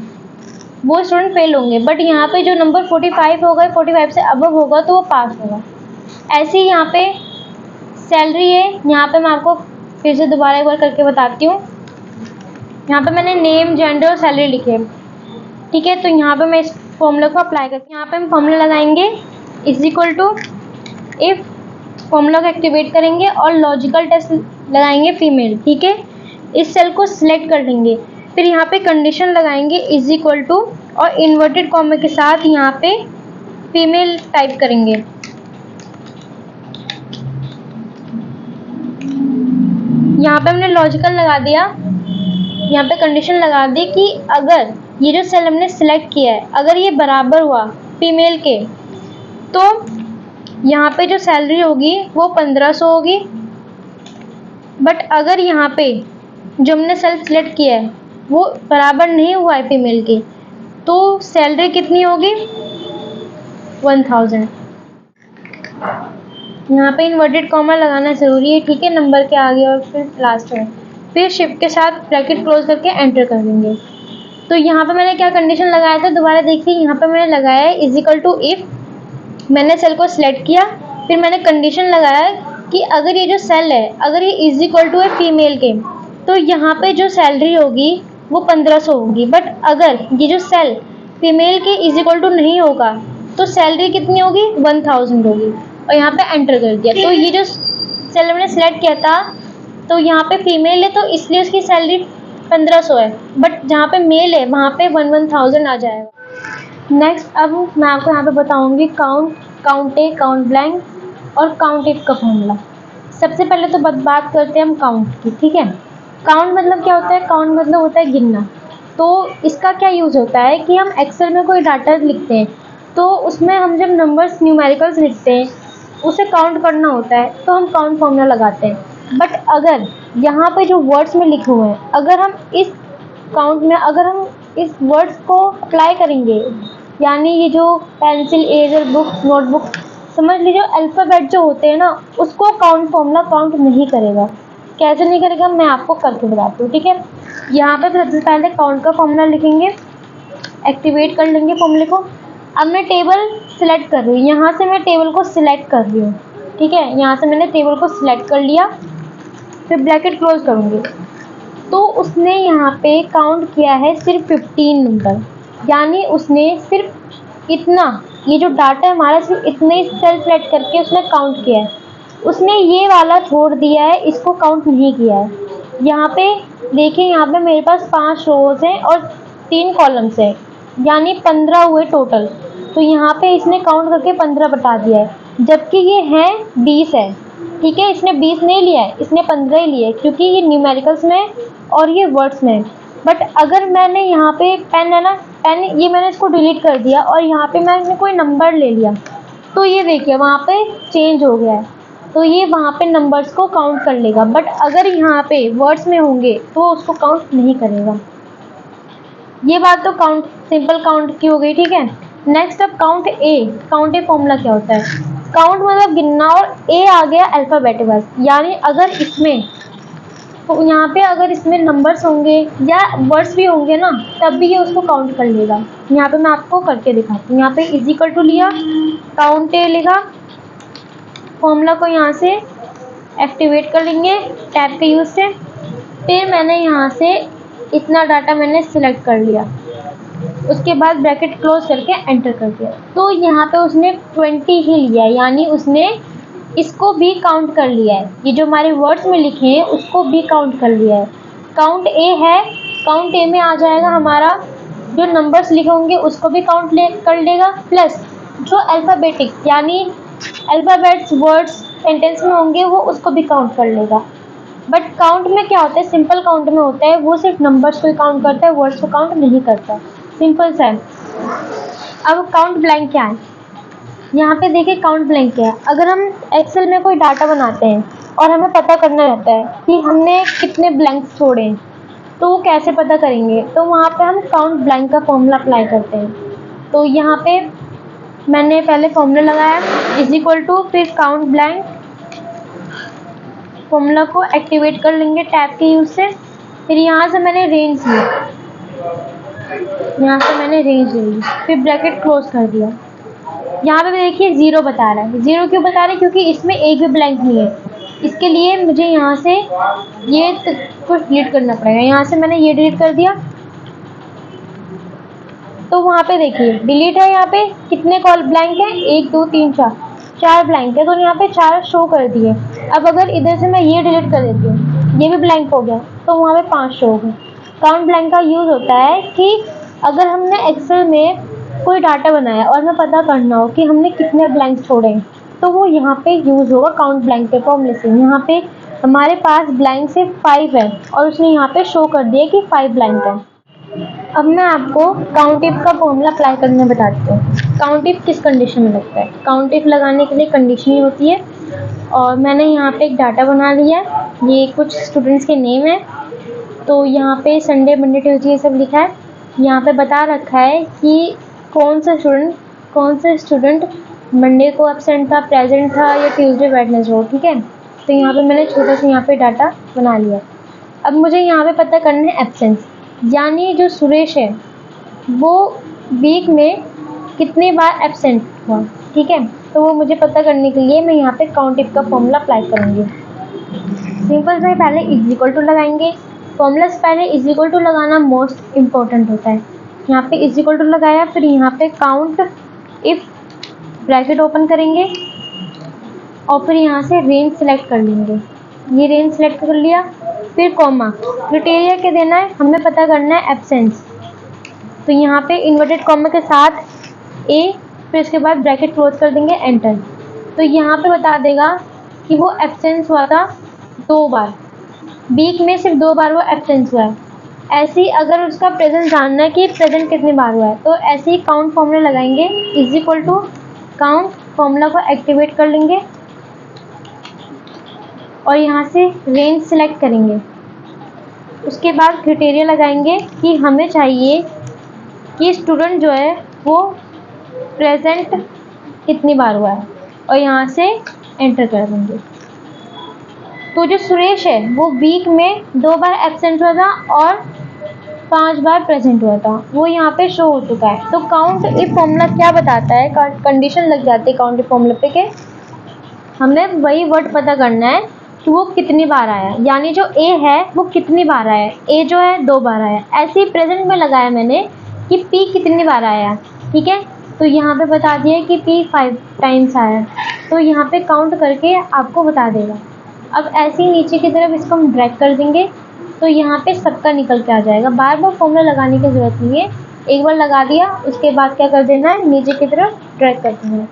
वो स्टूडेंट फेल होंगे, बट यहाँ पे जो नंबर 45 होगा, 45 से अबव होगा तो वो पास होगा। ऐसे ही यहाँ पे सैलरी है, यहाँ पे मैं आपको फिर से दोबारा एक बार करके बताती हूँ। यहाँ पे मैंने नेम, जेंडर और सैलरी लिखे, ठीक है। तो यहाँ पे मैं इस फॉर्मूला को अप्लाई करती हूँ। यहाँ पे हम फॉर्मूला लगाएंगे is equal to, if formula को एक्टिवेट करेंगे और लॉजिकल टेस्ट लगाएंगे फीमेल, ठीक है। इस सेल को सिलेक्ट कर लेंगे, फिर यहाँ पे कंडीशन लगाएंगे इज इक्वल टू और इन्वर्टेड कॉमा के साथ यहाँ पे फीमेल टाइप करेंगे। यहाँ पे हमने लॉजिकल लगा दिया, यहाँ पे कंडीशन लगा दी कि अगर ये जो सेल हमने सिलेक्ट किया है अगर ये बराबर हुआ फीमेल के, तो यहाँ पे जो सैलरी होगी वो 1500 होगी। बट अगर यहाँ पे जो हमने सेल सिलेक्ट किया है वो बराबर नहीं हुआ है फीमेल के, तो सैलरी कितनी होगी 1000। यहाँ पे इन्वर्टेड कॉमा लगाना ज़रूरी है, ठीक है, नंबर के आगे और फिर लास्ट में। फिर शिफ्ट के साथ ब्रैकेट क्लोज करके एंटर कर देंगे। तो यहाँ पे मैंने क्या कंडीशन लगाया था, दोबारा देखिए, यहाँ पे मैंने लगाया है इज इक्वल टू इफ, मैंने सेल को सिलेक्ट किया, फिर मैंने कंडीशन लगाया कि अगर ये जो सेल है अगर ये इज इक्वल टू है फीमेल के, तो यहाँ पे जो सैलरी होगी वो 1500 होगी। बट अगर ये जो सेल फीमेल के इज इक्वल टू नहीं होगा तो सैलरी कितनी होगी 1000 होगी, और यहाँ पे एंटर कर दिया। तो ये जो सेल मैंने सिलेक्ट किया था तो यहाँ पे फीमेल है तो इसलिए उसकी सैलरी 1500 है, बट जहाँ पे मेल है वहाँ पे 1000 आ जाएगा। नेक्स्ट अब मैं आपको यहाँ पे बताऊँगी काउंट, काउंट ए, काउंट ब्लैंक और काउंट इफ का फॉर्मूला। सबसे पहले तो बात करते हैं हम काउंट की, ठीक है। काउंट मतलब क्या होता है, काउंट मतलब होता है गिनना। तो इसका क्या यूज़ होता है कि हम एक्सेल में कोई डाटा लिखते हैं तो उसमें हम जब नंबर्स न्यूमेरिकल्स लिखते हैं उसे काउंट करना होता है तो हम काउंट फॉर्मूला लगाते हैं। बट अगर यहाँ पे जो वर्ड्स में लिखे हुए हैं अगर हम इस काउंट में अगर हम इस वर्ड्स को अप्लाई करेंगे, यानी ये जो पेंसिल, इरेजर, बुक, नोटबुक, समझ लीजिए अल्फ़ाबेट जो होते हैं ना उसको काउंट फॉर्मूला काउंट नहीं करेगा। कैसे नहीं करेगा मैं आपको करके बताती हूँ, ठीक है। यहाँ पे सबसे पहले काउंट का फॉर्मूला लिखेंगे, एक्टिवेट कर लेंगे फॉर्मूले को। अब मैं टेबल सिलेक्ट कर रही हूँ, यहाँ से मैं टेबल को सिलेक्ट कर रही हूँ, ठीक है। यहाँ से मैंने टेबल को सिलेक्ट कर लिया, फिर ब्रैकेट क्लोज करूँगी। तो उसने यहाँ पे काउंट किया है सिर्फ 15 नंबर, यानी उसने सिर्फ इतना, ये जो डाटा है हमारा सिर्फ इतने सेल सेलेक्ट करके उसने काउंट किया है। उसने ये वाला छोड़ दिया है, इसको काउंट नहीं किया है। यहाँ पे देखिए, यहाँ पे मेरे पास 5 रोज़ हैं और 3 कॉलम्स हैं, यानी 15 हुए टोटल। तो यहाँ पे इसने काउंट करके 15 बता दिया है, जबकि ये है 20 है, ठीक है। इसने 20 नहीं लिया है, इसने 15 ही लिया है क्योंकि ये न्यूमेरिकल्स में और ये वर्ड्स में। बट अगर मैंने यहाँ पे पेन है ना, पेन ये मैंने इसको डिलीट कर दिया और यहाँ पे मैंने कोई नंबर ले लिया तो ये देखिए वहाँ पे चेंज हो गया है, तो ये वहाँ पे नंबर्स को काउंट कर लेगा। बट अगर यहाँ पे वर्ड्स में होंगे तो उसको काउंट नहीं करेगा। ये बात तो काउंट, सिंपल काउंट की हो गई, ठीक है। नेक्स्ट अब count A. Count a formula क्या होता है, काउंट मतलब गिनना और ए आ गया अल्फ़ाबेट बस, यानी अगर इसमें तो यहाँ पे अगर इसमें नंबर्स होंगे या वर्ड्स भी होंगे ना तब भी ये उसको काउंट कर लेगा। यहाँ पे मैं आपको करके दिखाती हूँ। यहाँ पे इज इक्वल टू लिया, काउंट ए लिखा, फॉर्मूला को यहाँ से एक्टिवेट कर लेंगे टैब के यूज़ से। फिर मैंने यहाँ से इतना डाटा मैंने सिलेक्ट कर लिया, उसके बाद ब्रैकेट क्लोज करके एंटर कर दिया। तो यहाँ पे उसने 20 ही लिया है, यानी उसने इसको भी काउंट कर लिया है। ये जो हमारे वर्ड्स में लिखे हैं उसको भी काउंट कर लिया है। काउंट ए है, काउंट ए में आ जाएगा हमारा जो नंबर्स लिखे होंगे उसको भी काउंट कर लेगा, प्लस जो अल्फ़ाबेटिक यानी अल्फ़ाबेट्स वर्ड्स सेंटेंस में होंगे वो उसको भी काउंट कर लेगा। बट काउंट में क्या होता है, सिंपल काउंट में होता है वो सिर्फ नंबर्स को ही काउंट करता है, वर्ड्स को काउंट नहीं करता, सिंपल सा है। अब काउंट ब्लैंक क्या है, यहाँ पे देखिए काउंट ब्लैंक क्या है। अगर हम एक्सेल में कोई डाटा बनाते हैं और हमें पता करना रहता है कि हमने कितने ब्लैंक्स छोड़े हैं, तो वो कैसे पता करेंगे, तो वहाँ पे हम काउंट ब्लैंक का फॉर्मूला अप्लाई करते हैं। तो यहाँ पे मैंने पहले फॉर्मूला लगाया इज इक्वल टू, फिर काउंट ब्लैंक, फॉर्मूला को एक्टिवेट कर लेंगे टैब के यूज से। फिर यहाँ से मैंने रेंज ली, फिर ब्रैकेट क्लोज कर दिया। यहाँ पे देखिए 0 बता रहा है। 0 क्यों बता रहा है? क्योंकि इसमें एक भी ब्लैंक नहीं है। इसके लिए मुझे यहाँ से ये कुछ डिलीट करना पड़ेगा। यहाँ से मैंने ये डिलीट कर दिया। तो वहाँ पे देखिए डिलीट है। यहाँ पे कितने कॉल ब्लैंक है? 1 2 3 4, 4 ब्लैंक है। तो यहाँ पे 4 शो कर दिए। अब अगर इधर से मैं ये डिलीट कर देती हूँ, ये भी ब्लैंक हो गया, तो वहाँ पे 5 शो हो गए। काउंट ब्लैंक का यूज होता है कि अगर हमने एक्सेल में कोई डाटा बनाया और हमें पता करना हो कि हमने कितने ब्लैंक छोड़े, तो वो यहाँ पे यूज होगा काउंट ब्लैंक के फॉर्मूले से। यहाँ पे हमारे पास ब्लैंक सिर्फ 5 है और उसने यहाँ पे शो कर दिया कि 5 ब्लैंक है। अब मैं आपको काउंट इफ का फॉर्मूला अप्लाई करने बताती हूँ। काउंट इफ किस कंडीशन में लगता है? काउंट इफ लगाने के लिए कंडीशन ही होती है। और मैंने यहाँ पे एक डाटा बना लिया है। ये कुछ स्टूडेंट्स के नेम है। तो यहाँ पे संडे मंडे ट्यूसडे ये सब लिखा है। यहाँ पे बता रखा है कि कौन सा स्टूडेंट मंडे को एब्सेंट था, प्रेजेंट था, या ट्यूसडे वेडनेसडे हो। ठीक है, तो यहाँ पे मैंने छोटा सा यहाँ पे डाटा बना लिया। अब मुझे यहाँ पे पता करना है एब्सेंस, यानी जो सुरेश है वो वीक में कितनी बार एब्सेंट हुआ। ठीक है, तो वो मुझे पता करने के लिए मैं यहाँ पे काउंट इफ का फॉर्मूला अप्लाई करूँगी। सिंपल से पहले इज इक्वल टू लगाएंगे। फॉर्मूला से पहले इज इक्वल टू लगाना मोस्ट इम्पोर्टेंट होता है। यहाँ पे इज इक्वल टू लगाया, फिर यहाँ पे काउंट इफ ब्रैकेट ओपन करेंगे और फिर यहाँ से रेंज सेलेक्ट कर लेंगे। ये रेंज सेलेक्ट कर लिया, फिर कॉमा, क्राइटेरिया क्या देना है? हमें पता करना है एब्सेंस। तो यहाँ पे इन्वर्टेड कॉमा के साथ ए, फिर उसके बाद ब्रैकेट क्लोज कर देंगे, एंटर। तो यहाँ पे बता देगा कि वो एब्सेंस हुआ था 2 बार, वीक में सिर्फ 2 बार वो एब्सेंस हुआ है। ऐसे ही अगर उसका प्रेजेंट जानना है कि प्रेजेंट कितनी बार हुआ है, तो ऐसे ही काउंट फॉर्मूला लगाएंगे is equal to count, formula को एक्टिवेट कर लेंगे और यहाँ से रेंज सेलेक्ट करेंगे। उसके बाद क्राइटेरिया लगाएंगे कि हमें चाहिए कि स्टूडेंट जो है वो प्रेजेंट कितनी बार हुआ है, और यहाँ से एंटर कर देंगे। तो जो सुरेश है वो वीक में 2 बार एब्सेंट हुआ था और 5 बार प्रेजेंट हुआ था, वो यहाँ पे शो हो चुका है। तो काउंट इफ फॉर्मूला क्या बताता है? कंडीशन लग जाती है काउंट इफ फॉर्मूला पे के हमें वही वर्ड पता करना है कि वो कितनी बार आया, यानी जो ए है वो कितनी बार आया। ए जो है 2 बार आया। ऐसे ही प्रेजेंट में लगाया मैंने कि पी कितनी बार आया। ठीक है, तो यहाँ पे बता दिया कि पी 5 टाइम्स आया, तो यहाँ पे काउंट करके आपको बता देगा। अब ऐसे ही नीचे की तरफ इसको हम ड्रैग कर देंगे, तो यहाँ पे सबका निकल के आ जाएगा। बार बार फॉर्मूला लगाने की ज़रूरत नहीं है, एक बार लगा दिया उसके बाद क्या कर देना है, नीचे की तरफ ड्रैग कर देना है।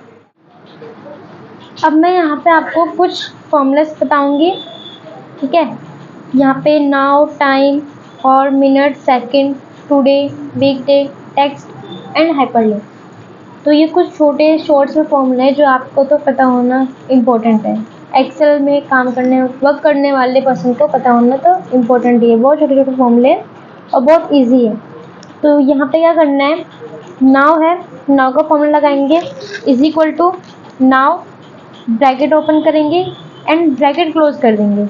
अब मैं यहाँ पे आपको कुछ फॉर्मूलास बताऊंगी। ठीक है, यहाँ पे नाउ, टाइम और minute, second, today, weekday, text and hyperlink. तो ये कुछ छोटे शॉर्ट्स में फॉर्मूले हैं जो आपको तो पता होना इम्पोर्टेंट है। एक्सेल में वर्क करने वाले पर्सन को पता होना तो इम्पोर्टेंट ही है। बहुत छोटे छोटे फॉर्मूले और बहुत ईजी है। तो यहाँ पे क्या करना है, नाउ है, नाउ का फॉर्मूला लगाएंगे is equal to now, bracket open करेंगे एंड ब्रैकेट क्लोज कर देंगे।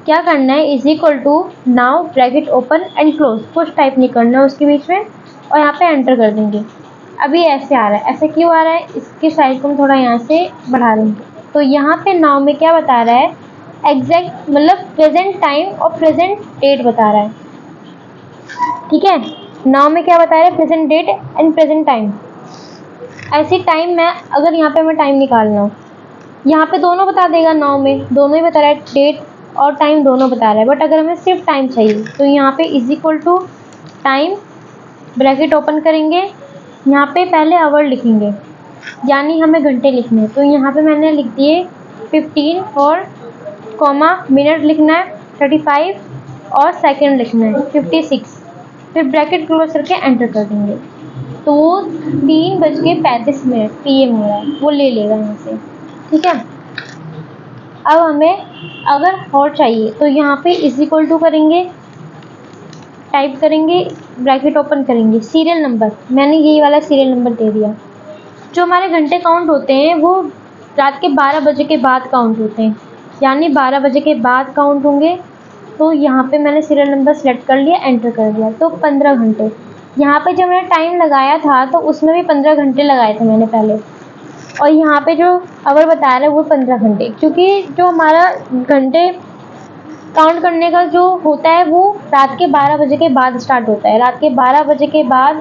क्या करना है, is equal to now, bracket open and close, कुछ टाइप नहीं करना है उसके बीच में, और यहाँ पे एंटर कर देंगे। अभी ऐसे आ रहा है, ऐसे क्यों आ रहा है? इसकी साइज को हम थोड़ा यहाँ से बढ़ा देंगे। तो यहाँ पे नाउ में क्या बता रहा है, एग्जैक्ट मतलब प्रेजेंट टाइम और प्रेजेंट डेट बता रहा है। ठीक है, नाउ में क्या बता रहा है, present date and present time. ऐसी टाइम में अगर यहाँ पे हमें टाइम निकालना हो, यहाँ पे दोनों बता देगा। नाउ में दोनों ही बता रहा है, डेट और टाइम दोनों बता रहा है। बट अगर हमें सिर्फ टाइम चाहिए तो यहाँ पे is equal to time, bracket open करेंगे, यहाँ पे पहले आवर लिखेंगे, यानी हमें घंटे लिखने हैं। तो यहाँ पे मैंने लिख दिए 15 और कॉमा, मिनट लिखना है 35 और सेकंड लिखना है 56, फिर ब्रैकेट क्लोज करके एंटर कर देंगे। तो 3:35 PM हो रहा है, वो ले लेगा यहाँ से। ठीक है, अब हमें अगर और चाहिए तो यहाँ पे इज इक्वल टू करेंगे टाइप करेंगे, ब्रैकेट ओपन करेंगे, सीरियल नंबर, मैंने यही वाला सीरियल नंबर दे दिया। जो हमारे घंटे काउंट होते हैं वो रात के 12 बजे के बाद काउंट होते हैं, यानी 12 बजे के बाद काउंट होंगे। तो यहाँ पे मैंने सीरियल नंबर सेलेक्ट कर लिया, एंटर कर दिया, तो 15 घंटे। यहाँ पे जब मैंने टाइम लगाया था तो उसमें भी 15 घंटे लगाए थे मैंने पहले, और यहाँ पे जो आवर बता रहा है वो 15 घंटे, क्योंकि जो हमारा घंटे काउंट करने का जो होता है वो रात के 12 बजे के बाद स्टार्ट होता है। रात के 12 बजे के बाद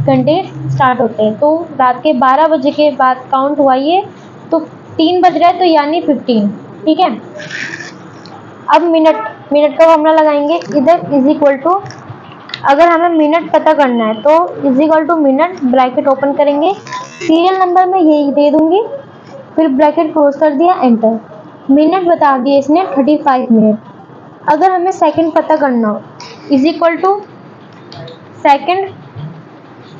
घंटे स्टार्ट होते हैं, तो रात के 12 बजे के बाद काउंट हुआ ये, तो 3 बज रहा है, तो यानी 15। ठीक है, अब मिनट का फॉर्मूला लगाएंगे। इधर इज इक्वल टू, अगर हमें मिनट पता करना है तो is equal to minute, bracket open करेंगे, सीरियल नंबर में यही दे दूंगी, फिर ब्रैकेट क्लोज कर दिया, एंटर। मिनट बता दिए इसने 35 मिनट। अगर हमें सेकंड पता करना हो, is equal to second,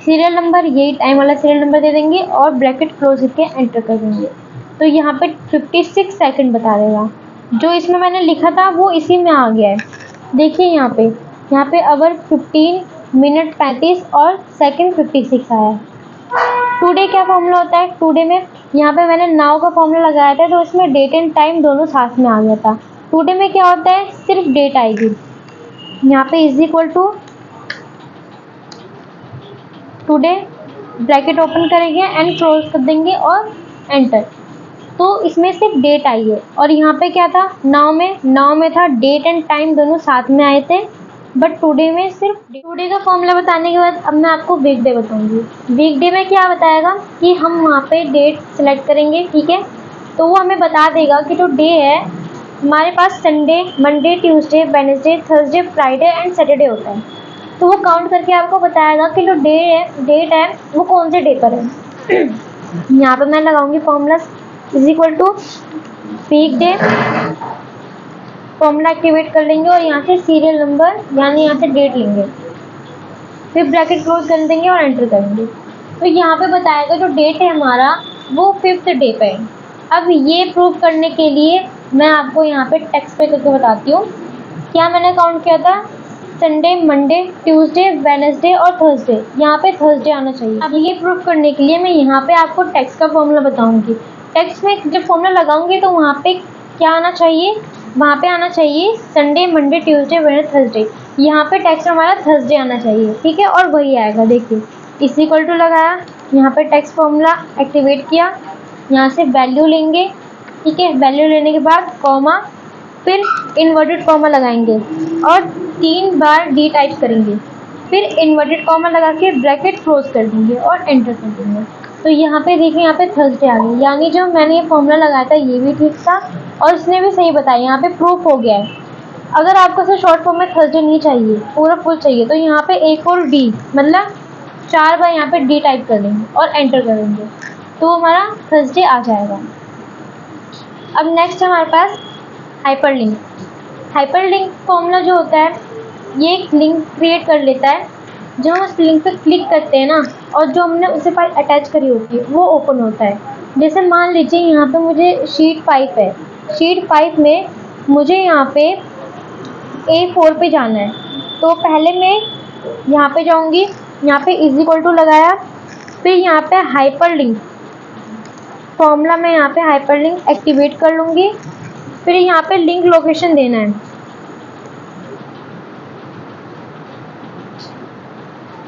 serial number, यही टाइम वाला सीरियल नंबर दे देंगे और ब्रैकेट क्लोज करके एंटर कर देंगे। तो यहाँ पे 56 सेकंड बता देगा। जो इसमें मैंने लिखा था वो इसी में आ गया है। देखिए यहाँ पे आवर 15, मिनट 35 और सेकंड 56 आया है। टुडे क्या फॉर्मूला होता है? टुडे में यहाँ पे मैंने नाउ का फॉर्मूला लगाया था, तो इसमें डेट एंड टाइम दोनों साथ में आ गया था। टुडे में क्या होता है? सिर्फ डेट आएगी। यहाँ पे is equal to today, bracket open करेंगे एंड क्लोज कर देंगे और एंटर। तो इसमें सिर्फ डेट आई है। और यहाँ पे क्या था? नाउ में था डेट एंड टाइम दोनों साथ में आए थे, बट टुडे में सिर्फ टुडे का फॉर्मूला बताने के बाद अब मैं आपको वीकडे बताऊंगी। वीकडे में क्या बताएगा कि हम वहाँ पे डेट सेलेक्ट करेंगे, ठीक है, तो वो हमें बता देगा कि जो डे है हमारे पास Sunday, Monday, Tuesday, Wednesday, Thursday, Friday and Saturday होता है। तो वो काउंट करके आपको बताएगा कि जो डेट है वो कौन से डे पर है। यहाँ पर मैं लगाऊंगी formula is equal to weekday, formula activate कर लेंगे और यहाँ से सीरियल नंबर यानी यहाँ से डेट लेंगे, फिर ब्रैकेट क्लोज कर देंगे और एंटर करेंगे। तो यहाँ पे बताएगा जो डेट है हमारा वो 5th डे पे है। अब ये प्रूव करने के लिए मैं आपको यहाँ पे टेक्स्ट पे करके बताती हूँ। क्या मैंने काउंट किया था? संडे, मंडे, ट्यूसडे, वेडनेसडे और थर्सडे। यहाँ पे थर्सडे आना चाहिए। अब ये प्रूव करने के लिए मैं यहाँ पे आपको टेक्स्ट का फॉर्मूला बताऊंगी। टेक्स्ट में जब फॉर्मूला लगाऊंगी तो वहाँ पे क्या आना चाहिए? वहाँ पे आना चाहिए Sunday, Monday, Tuesday, Wednesday, Thursday. यहाँ पे टेक्स्ट हमारा थर्सडे आना चाहिए, ठीक है, और वही आएगा। देखिए इज इक्वल टू लगाया, यहाँ पे टेक्स्ट फॉर्मूला एक्टिवेट किया, यहाँ से वैल्यू लेंगे, ठीक है, वैल्यू लेने के बाद कॉमा, फिर इन्वर्टेड कॉमा लगाएंगे और 3 बार डी टाइप करेंगे, फिर इन्वर्टेड कॉमा लगा के ब्रैकेट क्लोज कर देंगे और एंटर कर देंगे। तो यहाँ पे देखिए, यहाँ पे थर्सडे आ गई, यानी जो मैंने ये फॉर्मूला लगाया था ये भी ठीक था और इसने भी सही बताया। यहाँ पे प्रूफ हो गया है। अगर आपको सिर्फ शॉर्ट फॉर्म में थर्सडे नहीं चाहिए, पूरा फुल चाहिए, तो यहाँ पे एक और डी, मतलब 4 बार यहाँ पे डी टाइप कर देंगे और एंटर कर देंगे, तो हमारा थर्सडे आ जाएगा। अब नेक्स्ट हमारे पास हाइपरलिंक। हाइपरलिंक फॉर्मूला जो होता है ये एक लिंक क्रिएट कर लेता है। जब हम उस लिंक पे क्लिक करते हैं ना, और जो हमने उसे फाइल अटैच करी होती है वो ओपन होता है। जैसे मान लीजिए यहाँ पे मुझे शीट 5 है, शीट 5 में मुझे यहाँ पे A4 पे जाना है, तो पहले मैं यहाँ पे जाऊँगी, यहाँ पे इज इक्वल टू लगाया, फिर यहाँ पे हाइपरलिंक फॉर्मूला में यहाँ पे हाइपरलिंक एक्टिवेट कर लूँगी, फिर यहाँ पे लिंक लोकेशन देना है।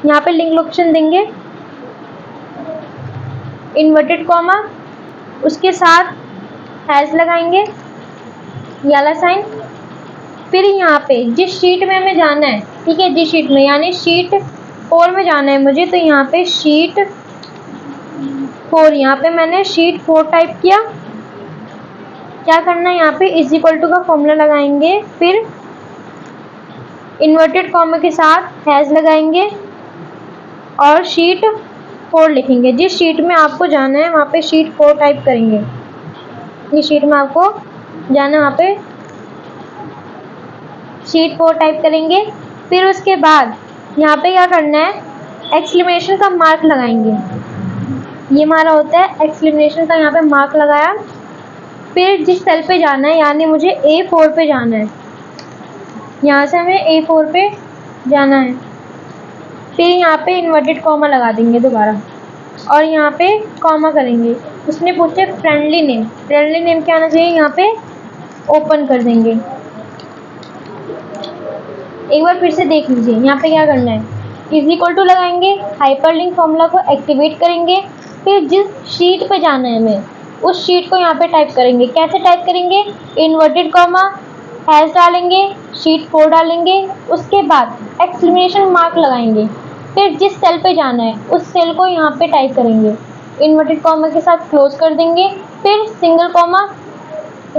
यहाँ पे लिंक लोकेशन देंगे, इन्वर्टेड कॉमा, उसके साथ हैश लगाएंगे, वाला साइन, फिर यहाँ पे जिस शीट में हमें जाना है, ठीक है, जिस शीट में, यानी शीट 4 में जाना है मुझे, तो यहाँ पे शीट 4, यहाँ पे मैंने शीट 4 टाइप किया। क्या करना है? यहाँ पे इज इक्वल टू का फॉर्मूला लगाएंगे, फिर इन्वर्टेड कॉमा के साथ हैश लगाएंगे और शीट 4 लिखेंगे। जिस शीट में आपको जाना है वहाँ पे शीट 4 टाइप करेंगे। जिस शीट में आपको जाना है वहाँ पे शीट 4 टाइप करेंगे। फिर उसके बाद यहाँ पे क्या करना है? एक्सक्लेमेशन का मार्क लगाएंगे। ये हमारा होता है एक्सक्लेमेशन का, यहाँ पे मार्क लगाया। फिर जिस सेल पे जाना है, यानी मुझे A4 पे जाना है, यहाँ से हमें A4 पे जाना है। फिर यहाँ पे इन्वर्टेड कॉमा लगा देंगे दोबारा और यहाँ पे कॉमा करेंगे। उसने पूछे फ्रेंडली नेम, फ्रेंडली नेम क्या आना चाहिए, यहाँ पे ओपन कर देंगे। एक बार फिर से देख लीजिए यहाँ पे क्या करना है, इज इक्वल टू लगाएंगे, हाइपरलिंक फॉर्मूला को एक्टिवेट करेंगे, फिर जिस शीट पे जाना है हमें उस शीट को यहाँ पे टाइप करेंगे। कैसे टाइप करेंगे, इन्वर्टेड कॉमा हैश डालेंगे, शीट 4 डालेंगे, उसके बाद एक्सक्लेमेशन मार्क लगाएंगे, फिर जिस सेल पे जाना है उस सेल को यहाँ पे टाइप करेंगे, इन्वर्टेड कॉमा के साथ क्लोज कर देंगे, फिर सिंगल कॉमा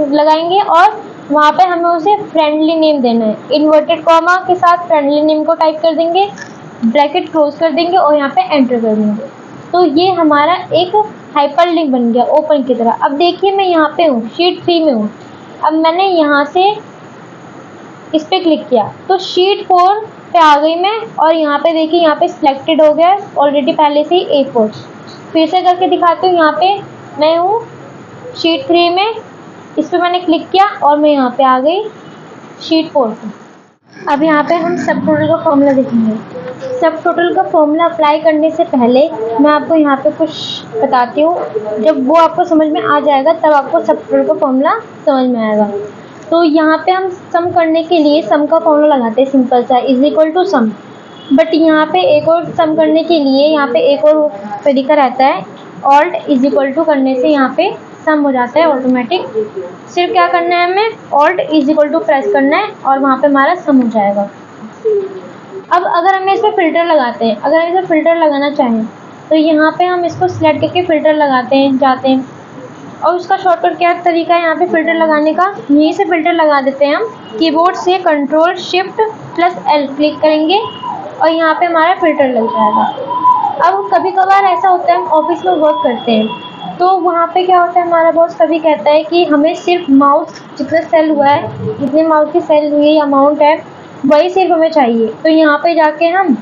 लगाएंगे और वहाँ पे हमें उसे फ्रेंडली नेम देना है। इन्वर्टेड कॉमा के साथ फ्रेंडली नेम को टाइप कर देंगे, ब्रैकेट क्लोज कर देंगे और यहाँ पे एंटर कर देंगे। तो ये हमारा एक हाइपर लिंक बन गया ओपन की तरह। अब देखिए मैं यहाँ पे हूँ, शीट 3 में हूँ। अब मैंने यहाँ से इस पे क्लिक किया तो शीट 4 पे आ गई मैं और यहाँ पे देखिए यहाँ पे सिलेक्टेड हो गया ऑलरेडी पहले से ही A4। फिर से करके दिखाती हूँ। यहाँ पे मैं हूँ शीट 3 में, इस पर मैंने क्लिक किया और मैं यहाँ पे आ गई शीट 4 पे। अब यहाँ पे हम सब टोटल का फॉर्मूला देखेंगे। सब टोटल का फॉर्मूला अप्लाई करने से पहले मैं आपको यहाँ पे कुछ बताती हूँ, जब वो आपको समझ में आ जाएगा तब आपको सब टोटल का फॉर्मूला समझ में आएगा। तो यहाँ पे हम सम करने के लिए सम का फॉर्मूला लगाते हैं, सिंपल सा is equal to sum. But यहाँ पे एक और सम करने के लिए यहाँ पे एक और तरीका रहता है, ऑल्ट इज इक्वल टू करने से यहाँ पे सम हो जाता है ऑटोमेटिक। सिर्फ क्या करना है, हमें alt is equal to press करना है और वहाँ पे हमारा सम हो जाएगा। अब अगर हमें इस पर फिल्टर लगाते हैं, अगर हम इस पर फिल्टर लगाना चाहें तो यहाँ पे हम इसको सिलेक्ट करके फिल्टर लगाते हैं, जाते हैं और उसका शॉर्टकट क्या तरीका है यहाँ पे फिल्टर लगाने का, यहीं से फिल्टर लगा देते हैं हम। कीबोर्ड से control shift plus L click करेंगे और यहाँ पे हमारा फिल्टर लग जाएगा। अब कभी कभार ऐसा होता है हम ऑफिस में वर्क करते हैं तो वहाँ पे क्या होता है, हमारा बॉस कभी कहता है कि हमें सिर्फ माउस जितना सेल हुआ है, जितने माउस की सेल हुई है अमाउंट है वही सिर्फ हमें चाहिए। तो यहाँ पे जाके हम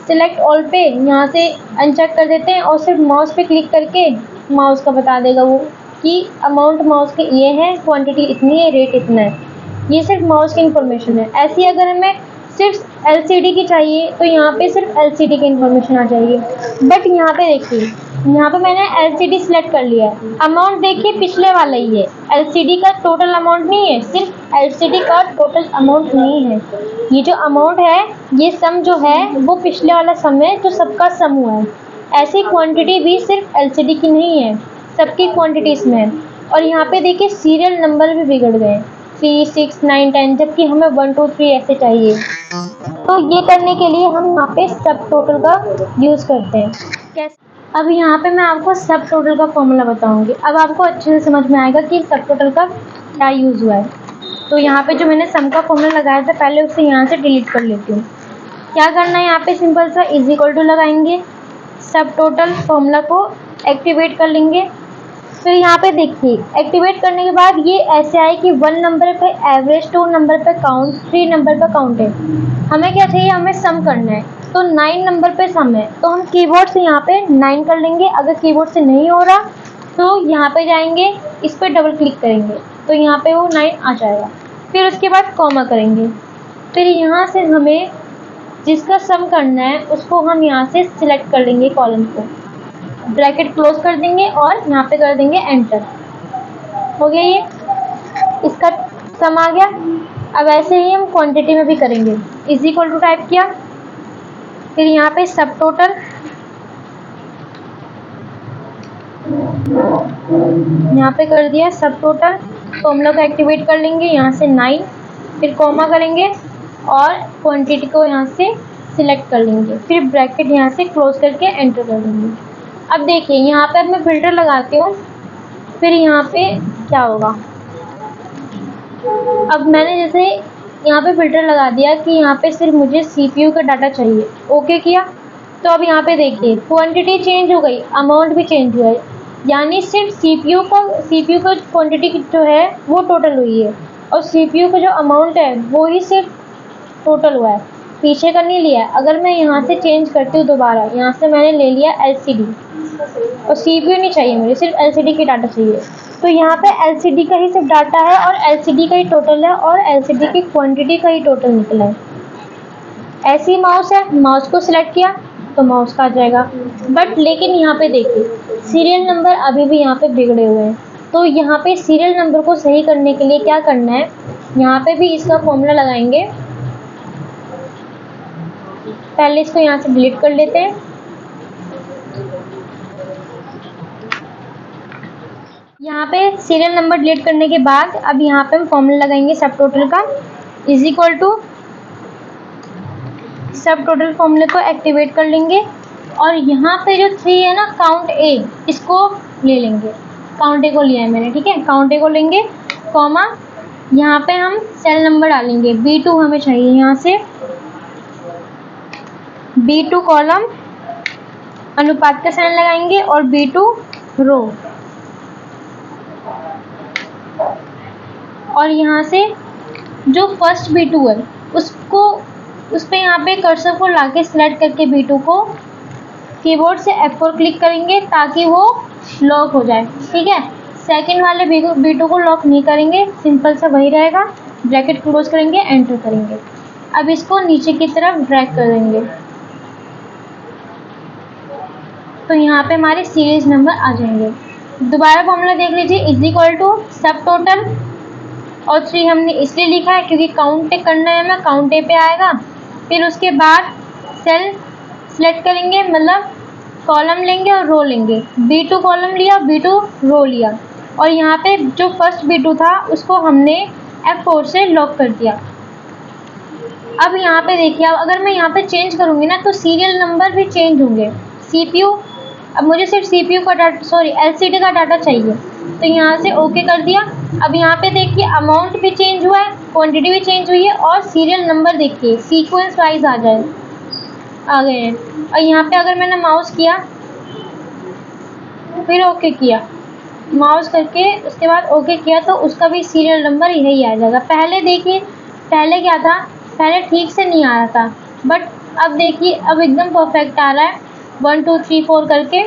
सिलेक्ट ऑल पे यहाँ से अनचेक कर देते हैं और सिर्फ माउस पे क्लिक करके माउस का बता देगा वो कि अमाउंट माउस के ये है, क्वांटिटी इतनी है, रेट इतना है। ये सिर्फ माउस की इन्फॉर्मेशन है। ऐसे ही अगर हमें सिर्फ LCD की चाहिए तो यहाँ पे सिर्फ LCD की इन्फॉर्मेशन आ जाएगी। बट यहाँ पे देखिए, यहाँ पे मैंने LCD सिलेक्ट कर लिया है, अमाउंट देखिए पिछले वाला ही है, LCD का टोटल अमाउंट नहीं है, सिर्फ LCD का टोटल अमाउंट नहीं है। ये जो अमाउंट है ये सम जो है वो पिछले वाला सम है जो सबका सम हुआ है। ऐसी क्वांटिटी भी सिर्फ LCD की नहीं है, सबकी क्वांटिटी इसमें है। और यहाँ पे देखिए सीरियल नंबर भी बिगड़ गए, 3, 6, 9, 10, जबकि हमें 1, 2, 3 ऐसे चाहिए। तो ये करने के लिए हम यहाँ पे सब टोटल का यूज़ करते हैं। कैसे? अब यहाँ पे मैं आपको सब टोटल का फॉर्मूला बताऊंगी। अब आपको अच्छे से समझ में आएगा कि सब टोटल का क्या यूज़ हुआ है। तो यहाँ पे जो मैंने सम का फॉर्मूला लगाया था पहले उसे यहाँ से डिलीट कर लेती हूँ। क्या करना है, यहाँ पे सिंपल सा इज इक्वल टू लगाएंगे, सब टोटल फॉर्मूला को एक्टिवेट कर लेंगे। फिर यहाँ पे देखिए एक्टिवेट करने के बाद ये ऐसे आए कि 1 नंबर पे एवरेज, 2 नंबर पे काउंट, 3 नंबर पे काउंट है। हमें क्या चाहिए, हमें सम करना है तो 9 नंबर पे सम है तो हम कीबोर्ड से यहाँ पे 9 कर लेंगे। अगर कीबोर्ड से नहीं हो रहा तो यहाँ पे जाएंगे, इस पर डबल क्लिक करेंगे तो यहाँ पे वो 9 आ जाएगा। फिर उसके बाद कॉमा करेंगे, फिर यहाँ से हमें जिसका सम करना है उसको हम यहाँ से सिलेक्ट कर लेंगे कॉलम को, ब्रैकेट क्लोज कर देंगे और यहाँ पे कर देंगे एंटर। हो गया, ये इसका सम आ गया। अब ऐसे ही हम क्वांटिटी में भी करेंगे, इज इक्वल टू टाइप किया, फिर यहाँ पे सब टोटल, यहाँ पे कर दिया सब टोटल, तो हम लोग एक्टिवेट कर लेंगे यहाँ से 9, फिर कॉमा करेंगे और क्वांटिटी को यहाँ से सिलेक्ट कर लेंगे, फिर ब्रैकेट यहाँ से क्लोज करके एंटर कर देंगे। अब देखिए यहाँ पे अब मैं फिल्टर लगाती हूँ, फिर यहाँ पे क्या होगा, अब मैंने जैसे यहाँ पे फिल्टर लगा दिया कि यहाँ पे सिर्फ मुझे CPU का डाटा चाहिए, ओके किया। तो अब यहाँ पे देखिए क्वांटिटी चेंज हो गई, अमाउंट भी चेंज हुआ है, यानी सिर्फ CPU का क्वांटिटी जो है वो टोटल हुई है और CPU का जो अमाउंट है वो ही सिर्फ टोटल हुआ है, पीछे का नहीं लिया। अगर मैं यहाँ से चेंज करती हूँ दोबारा, यहाँ से मैंने ले लिया LCD और CPU नहीं चाहिए मुझे, सिर्फ LCD की डाटा चाहिए, तो यहाँ पे LCD का ही सिर्फ डाटा है और LCD का ही टोटल है और LCD की क्वांटिटी का ही टोटल निकला है। ऐसे ही माउस है, माउस को सिलेक्ट किया तो माउस का आ जाएगा। बट लेकिन यहाँ पे देखिए सीरियल नंबर अभी भी यहाँ पे बिगड़े हुए हैं, तो यहाँ पे सीरियल नंबर को सही करने के लिए क्या करना है, यहाँ पे भी इसका फॉर्मूला लगाएंगे। पहले इसको यहाँ से डिलीट कर लेते हैं। यहाँ पे सीरियल नंबर डिलीट करने के बाद अब यहाँ पे हम फॉर्मूला लगाएंगे सब टोटल का, इज इक्वल टू सब टोटल फॉर्मूले को एक्टिवेट कर लेंगे और यहाँ पे जो 3 है ना काउंट ए, इसको ले लेंगे। काउंट ए को लिया है मैंने, ठीक है। काउंट ए को लेंगे कॉमा, यहाँ पे हम सेल नंबर डालेंगे B2 हमें चाहिए, यहाँ से B2 कॉलम, अनुपात का साइन लगाएंगे और B2 रो, और यहाँ से जो फर्स्ट B2 है उसको उस पे यहाँ पे कर्सर को लाके सिलेक्ट करके B2 को कीबोर्ड से F4 क्लिक करेंगे ताकि वो लॉक हो जाए, ठीक है। सेकंड वाले B2 को लॉक नहीं करेंगे, सिंपल सा वही रहेगा। ब्रैकेट क्लोज करेंगे, एंटर करेंगे। अब इसको नीचे की तरफ ड्रैग कर देंगे तो यहाँ पे हमारे सीरीज नंबर आ जाएंगे। दोबारा फॉर्मूला देख लीजिए, इज इक्वल टू सब टोटल, और 3 हमने इसलिए लिखा है क्योंकि काउंट करना है हमें, काउंट ए पे आएगा। फिर उसके बाद सेल सेलेक्ट करेंगे, मतलब कॉलम लेंगे और रो लेंगे। B2 कॉलम लिया, B2 रो लिया, और यहाँ पे जो फर्स्ट B2 था उसको हमने F4 से लॉक कर दिया। अब यहाँ पे देखिए, अब अगर मैं यहाँ पे चेंज करूँगी ना तो सीरियल नंबर भी चेंज होंगे। CPU, अब मुझे सिर्फ CPU का डाटा, सॉरी LCD का डाटा चाहिए, तो यहाँ से ओके कर दिया। अब यहाँ पे देखिए अमाउंट भी चेंज हुआ है, क्वांटिटी भी चेंज हुई है, और सीरियल नंबर देखिए सीक्वेंस वाइज आ गए हैं। और यहाँ पे अगर मैंने माउस किया फिर ओके किया, माउस करके उसके बाद ओके किया, तो उसका भी सीरियल नंबर यही आ जाएगा। पहले देखिए, पहले क्या था, पहले ठीक से नहीं आ रहा था, बट अब देखिए अब एकदम परफेक्ट आ रहा है, 1 2 3 4 करके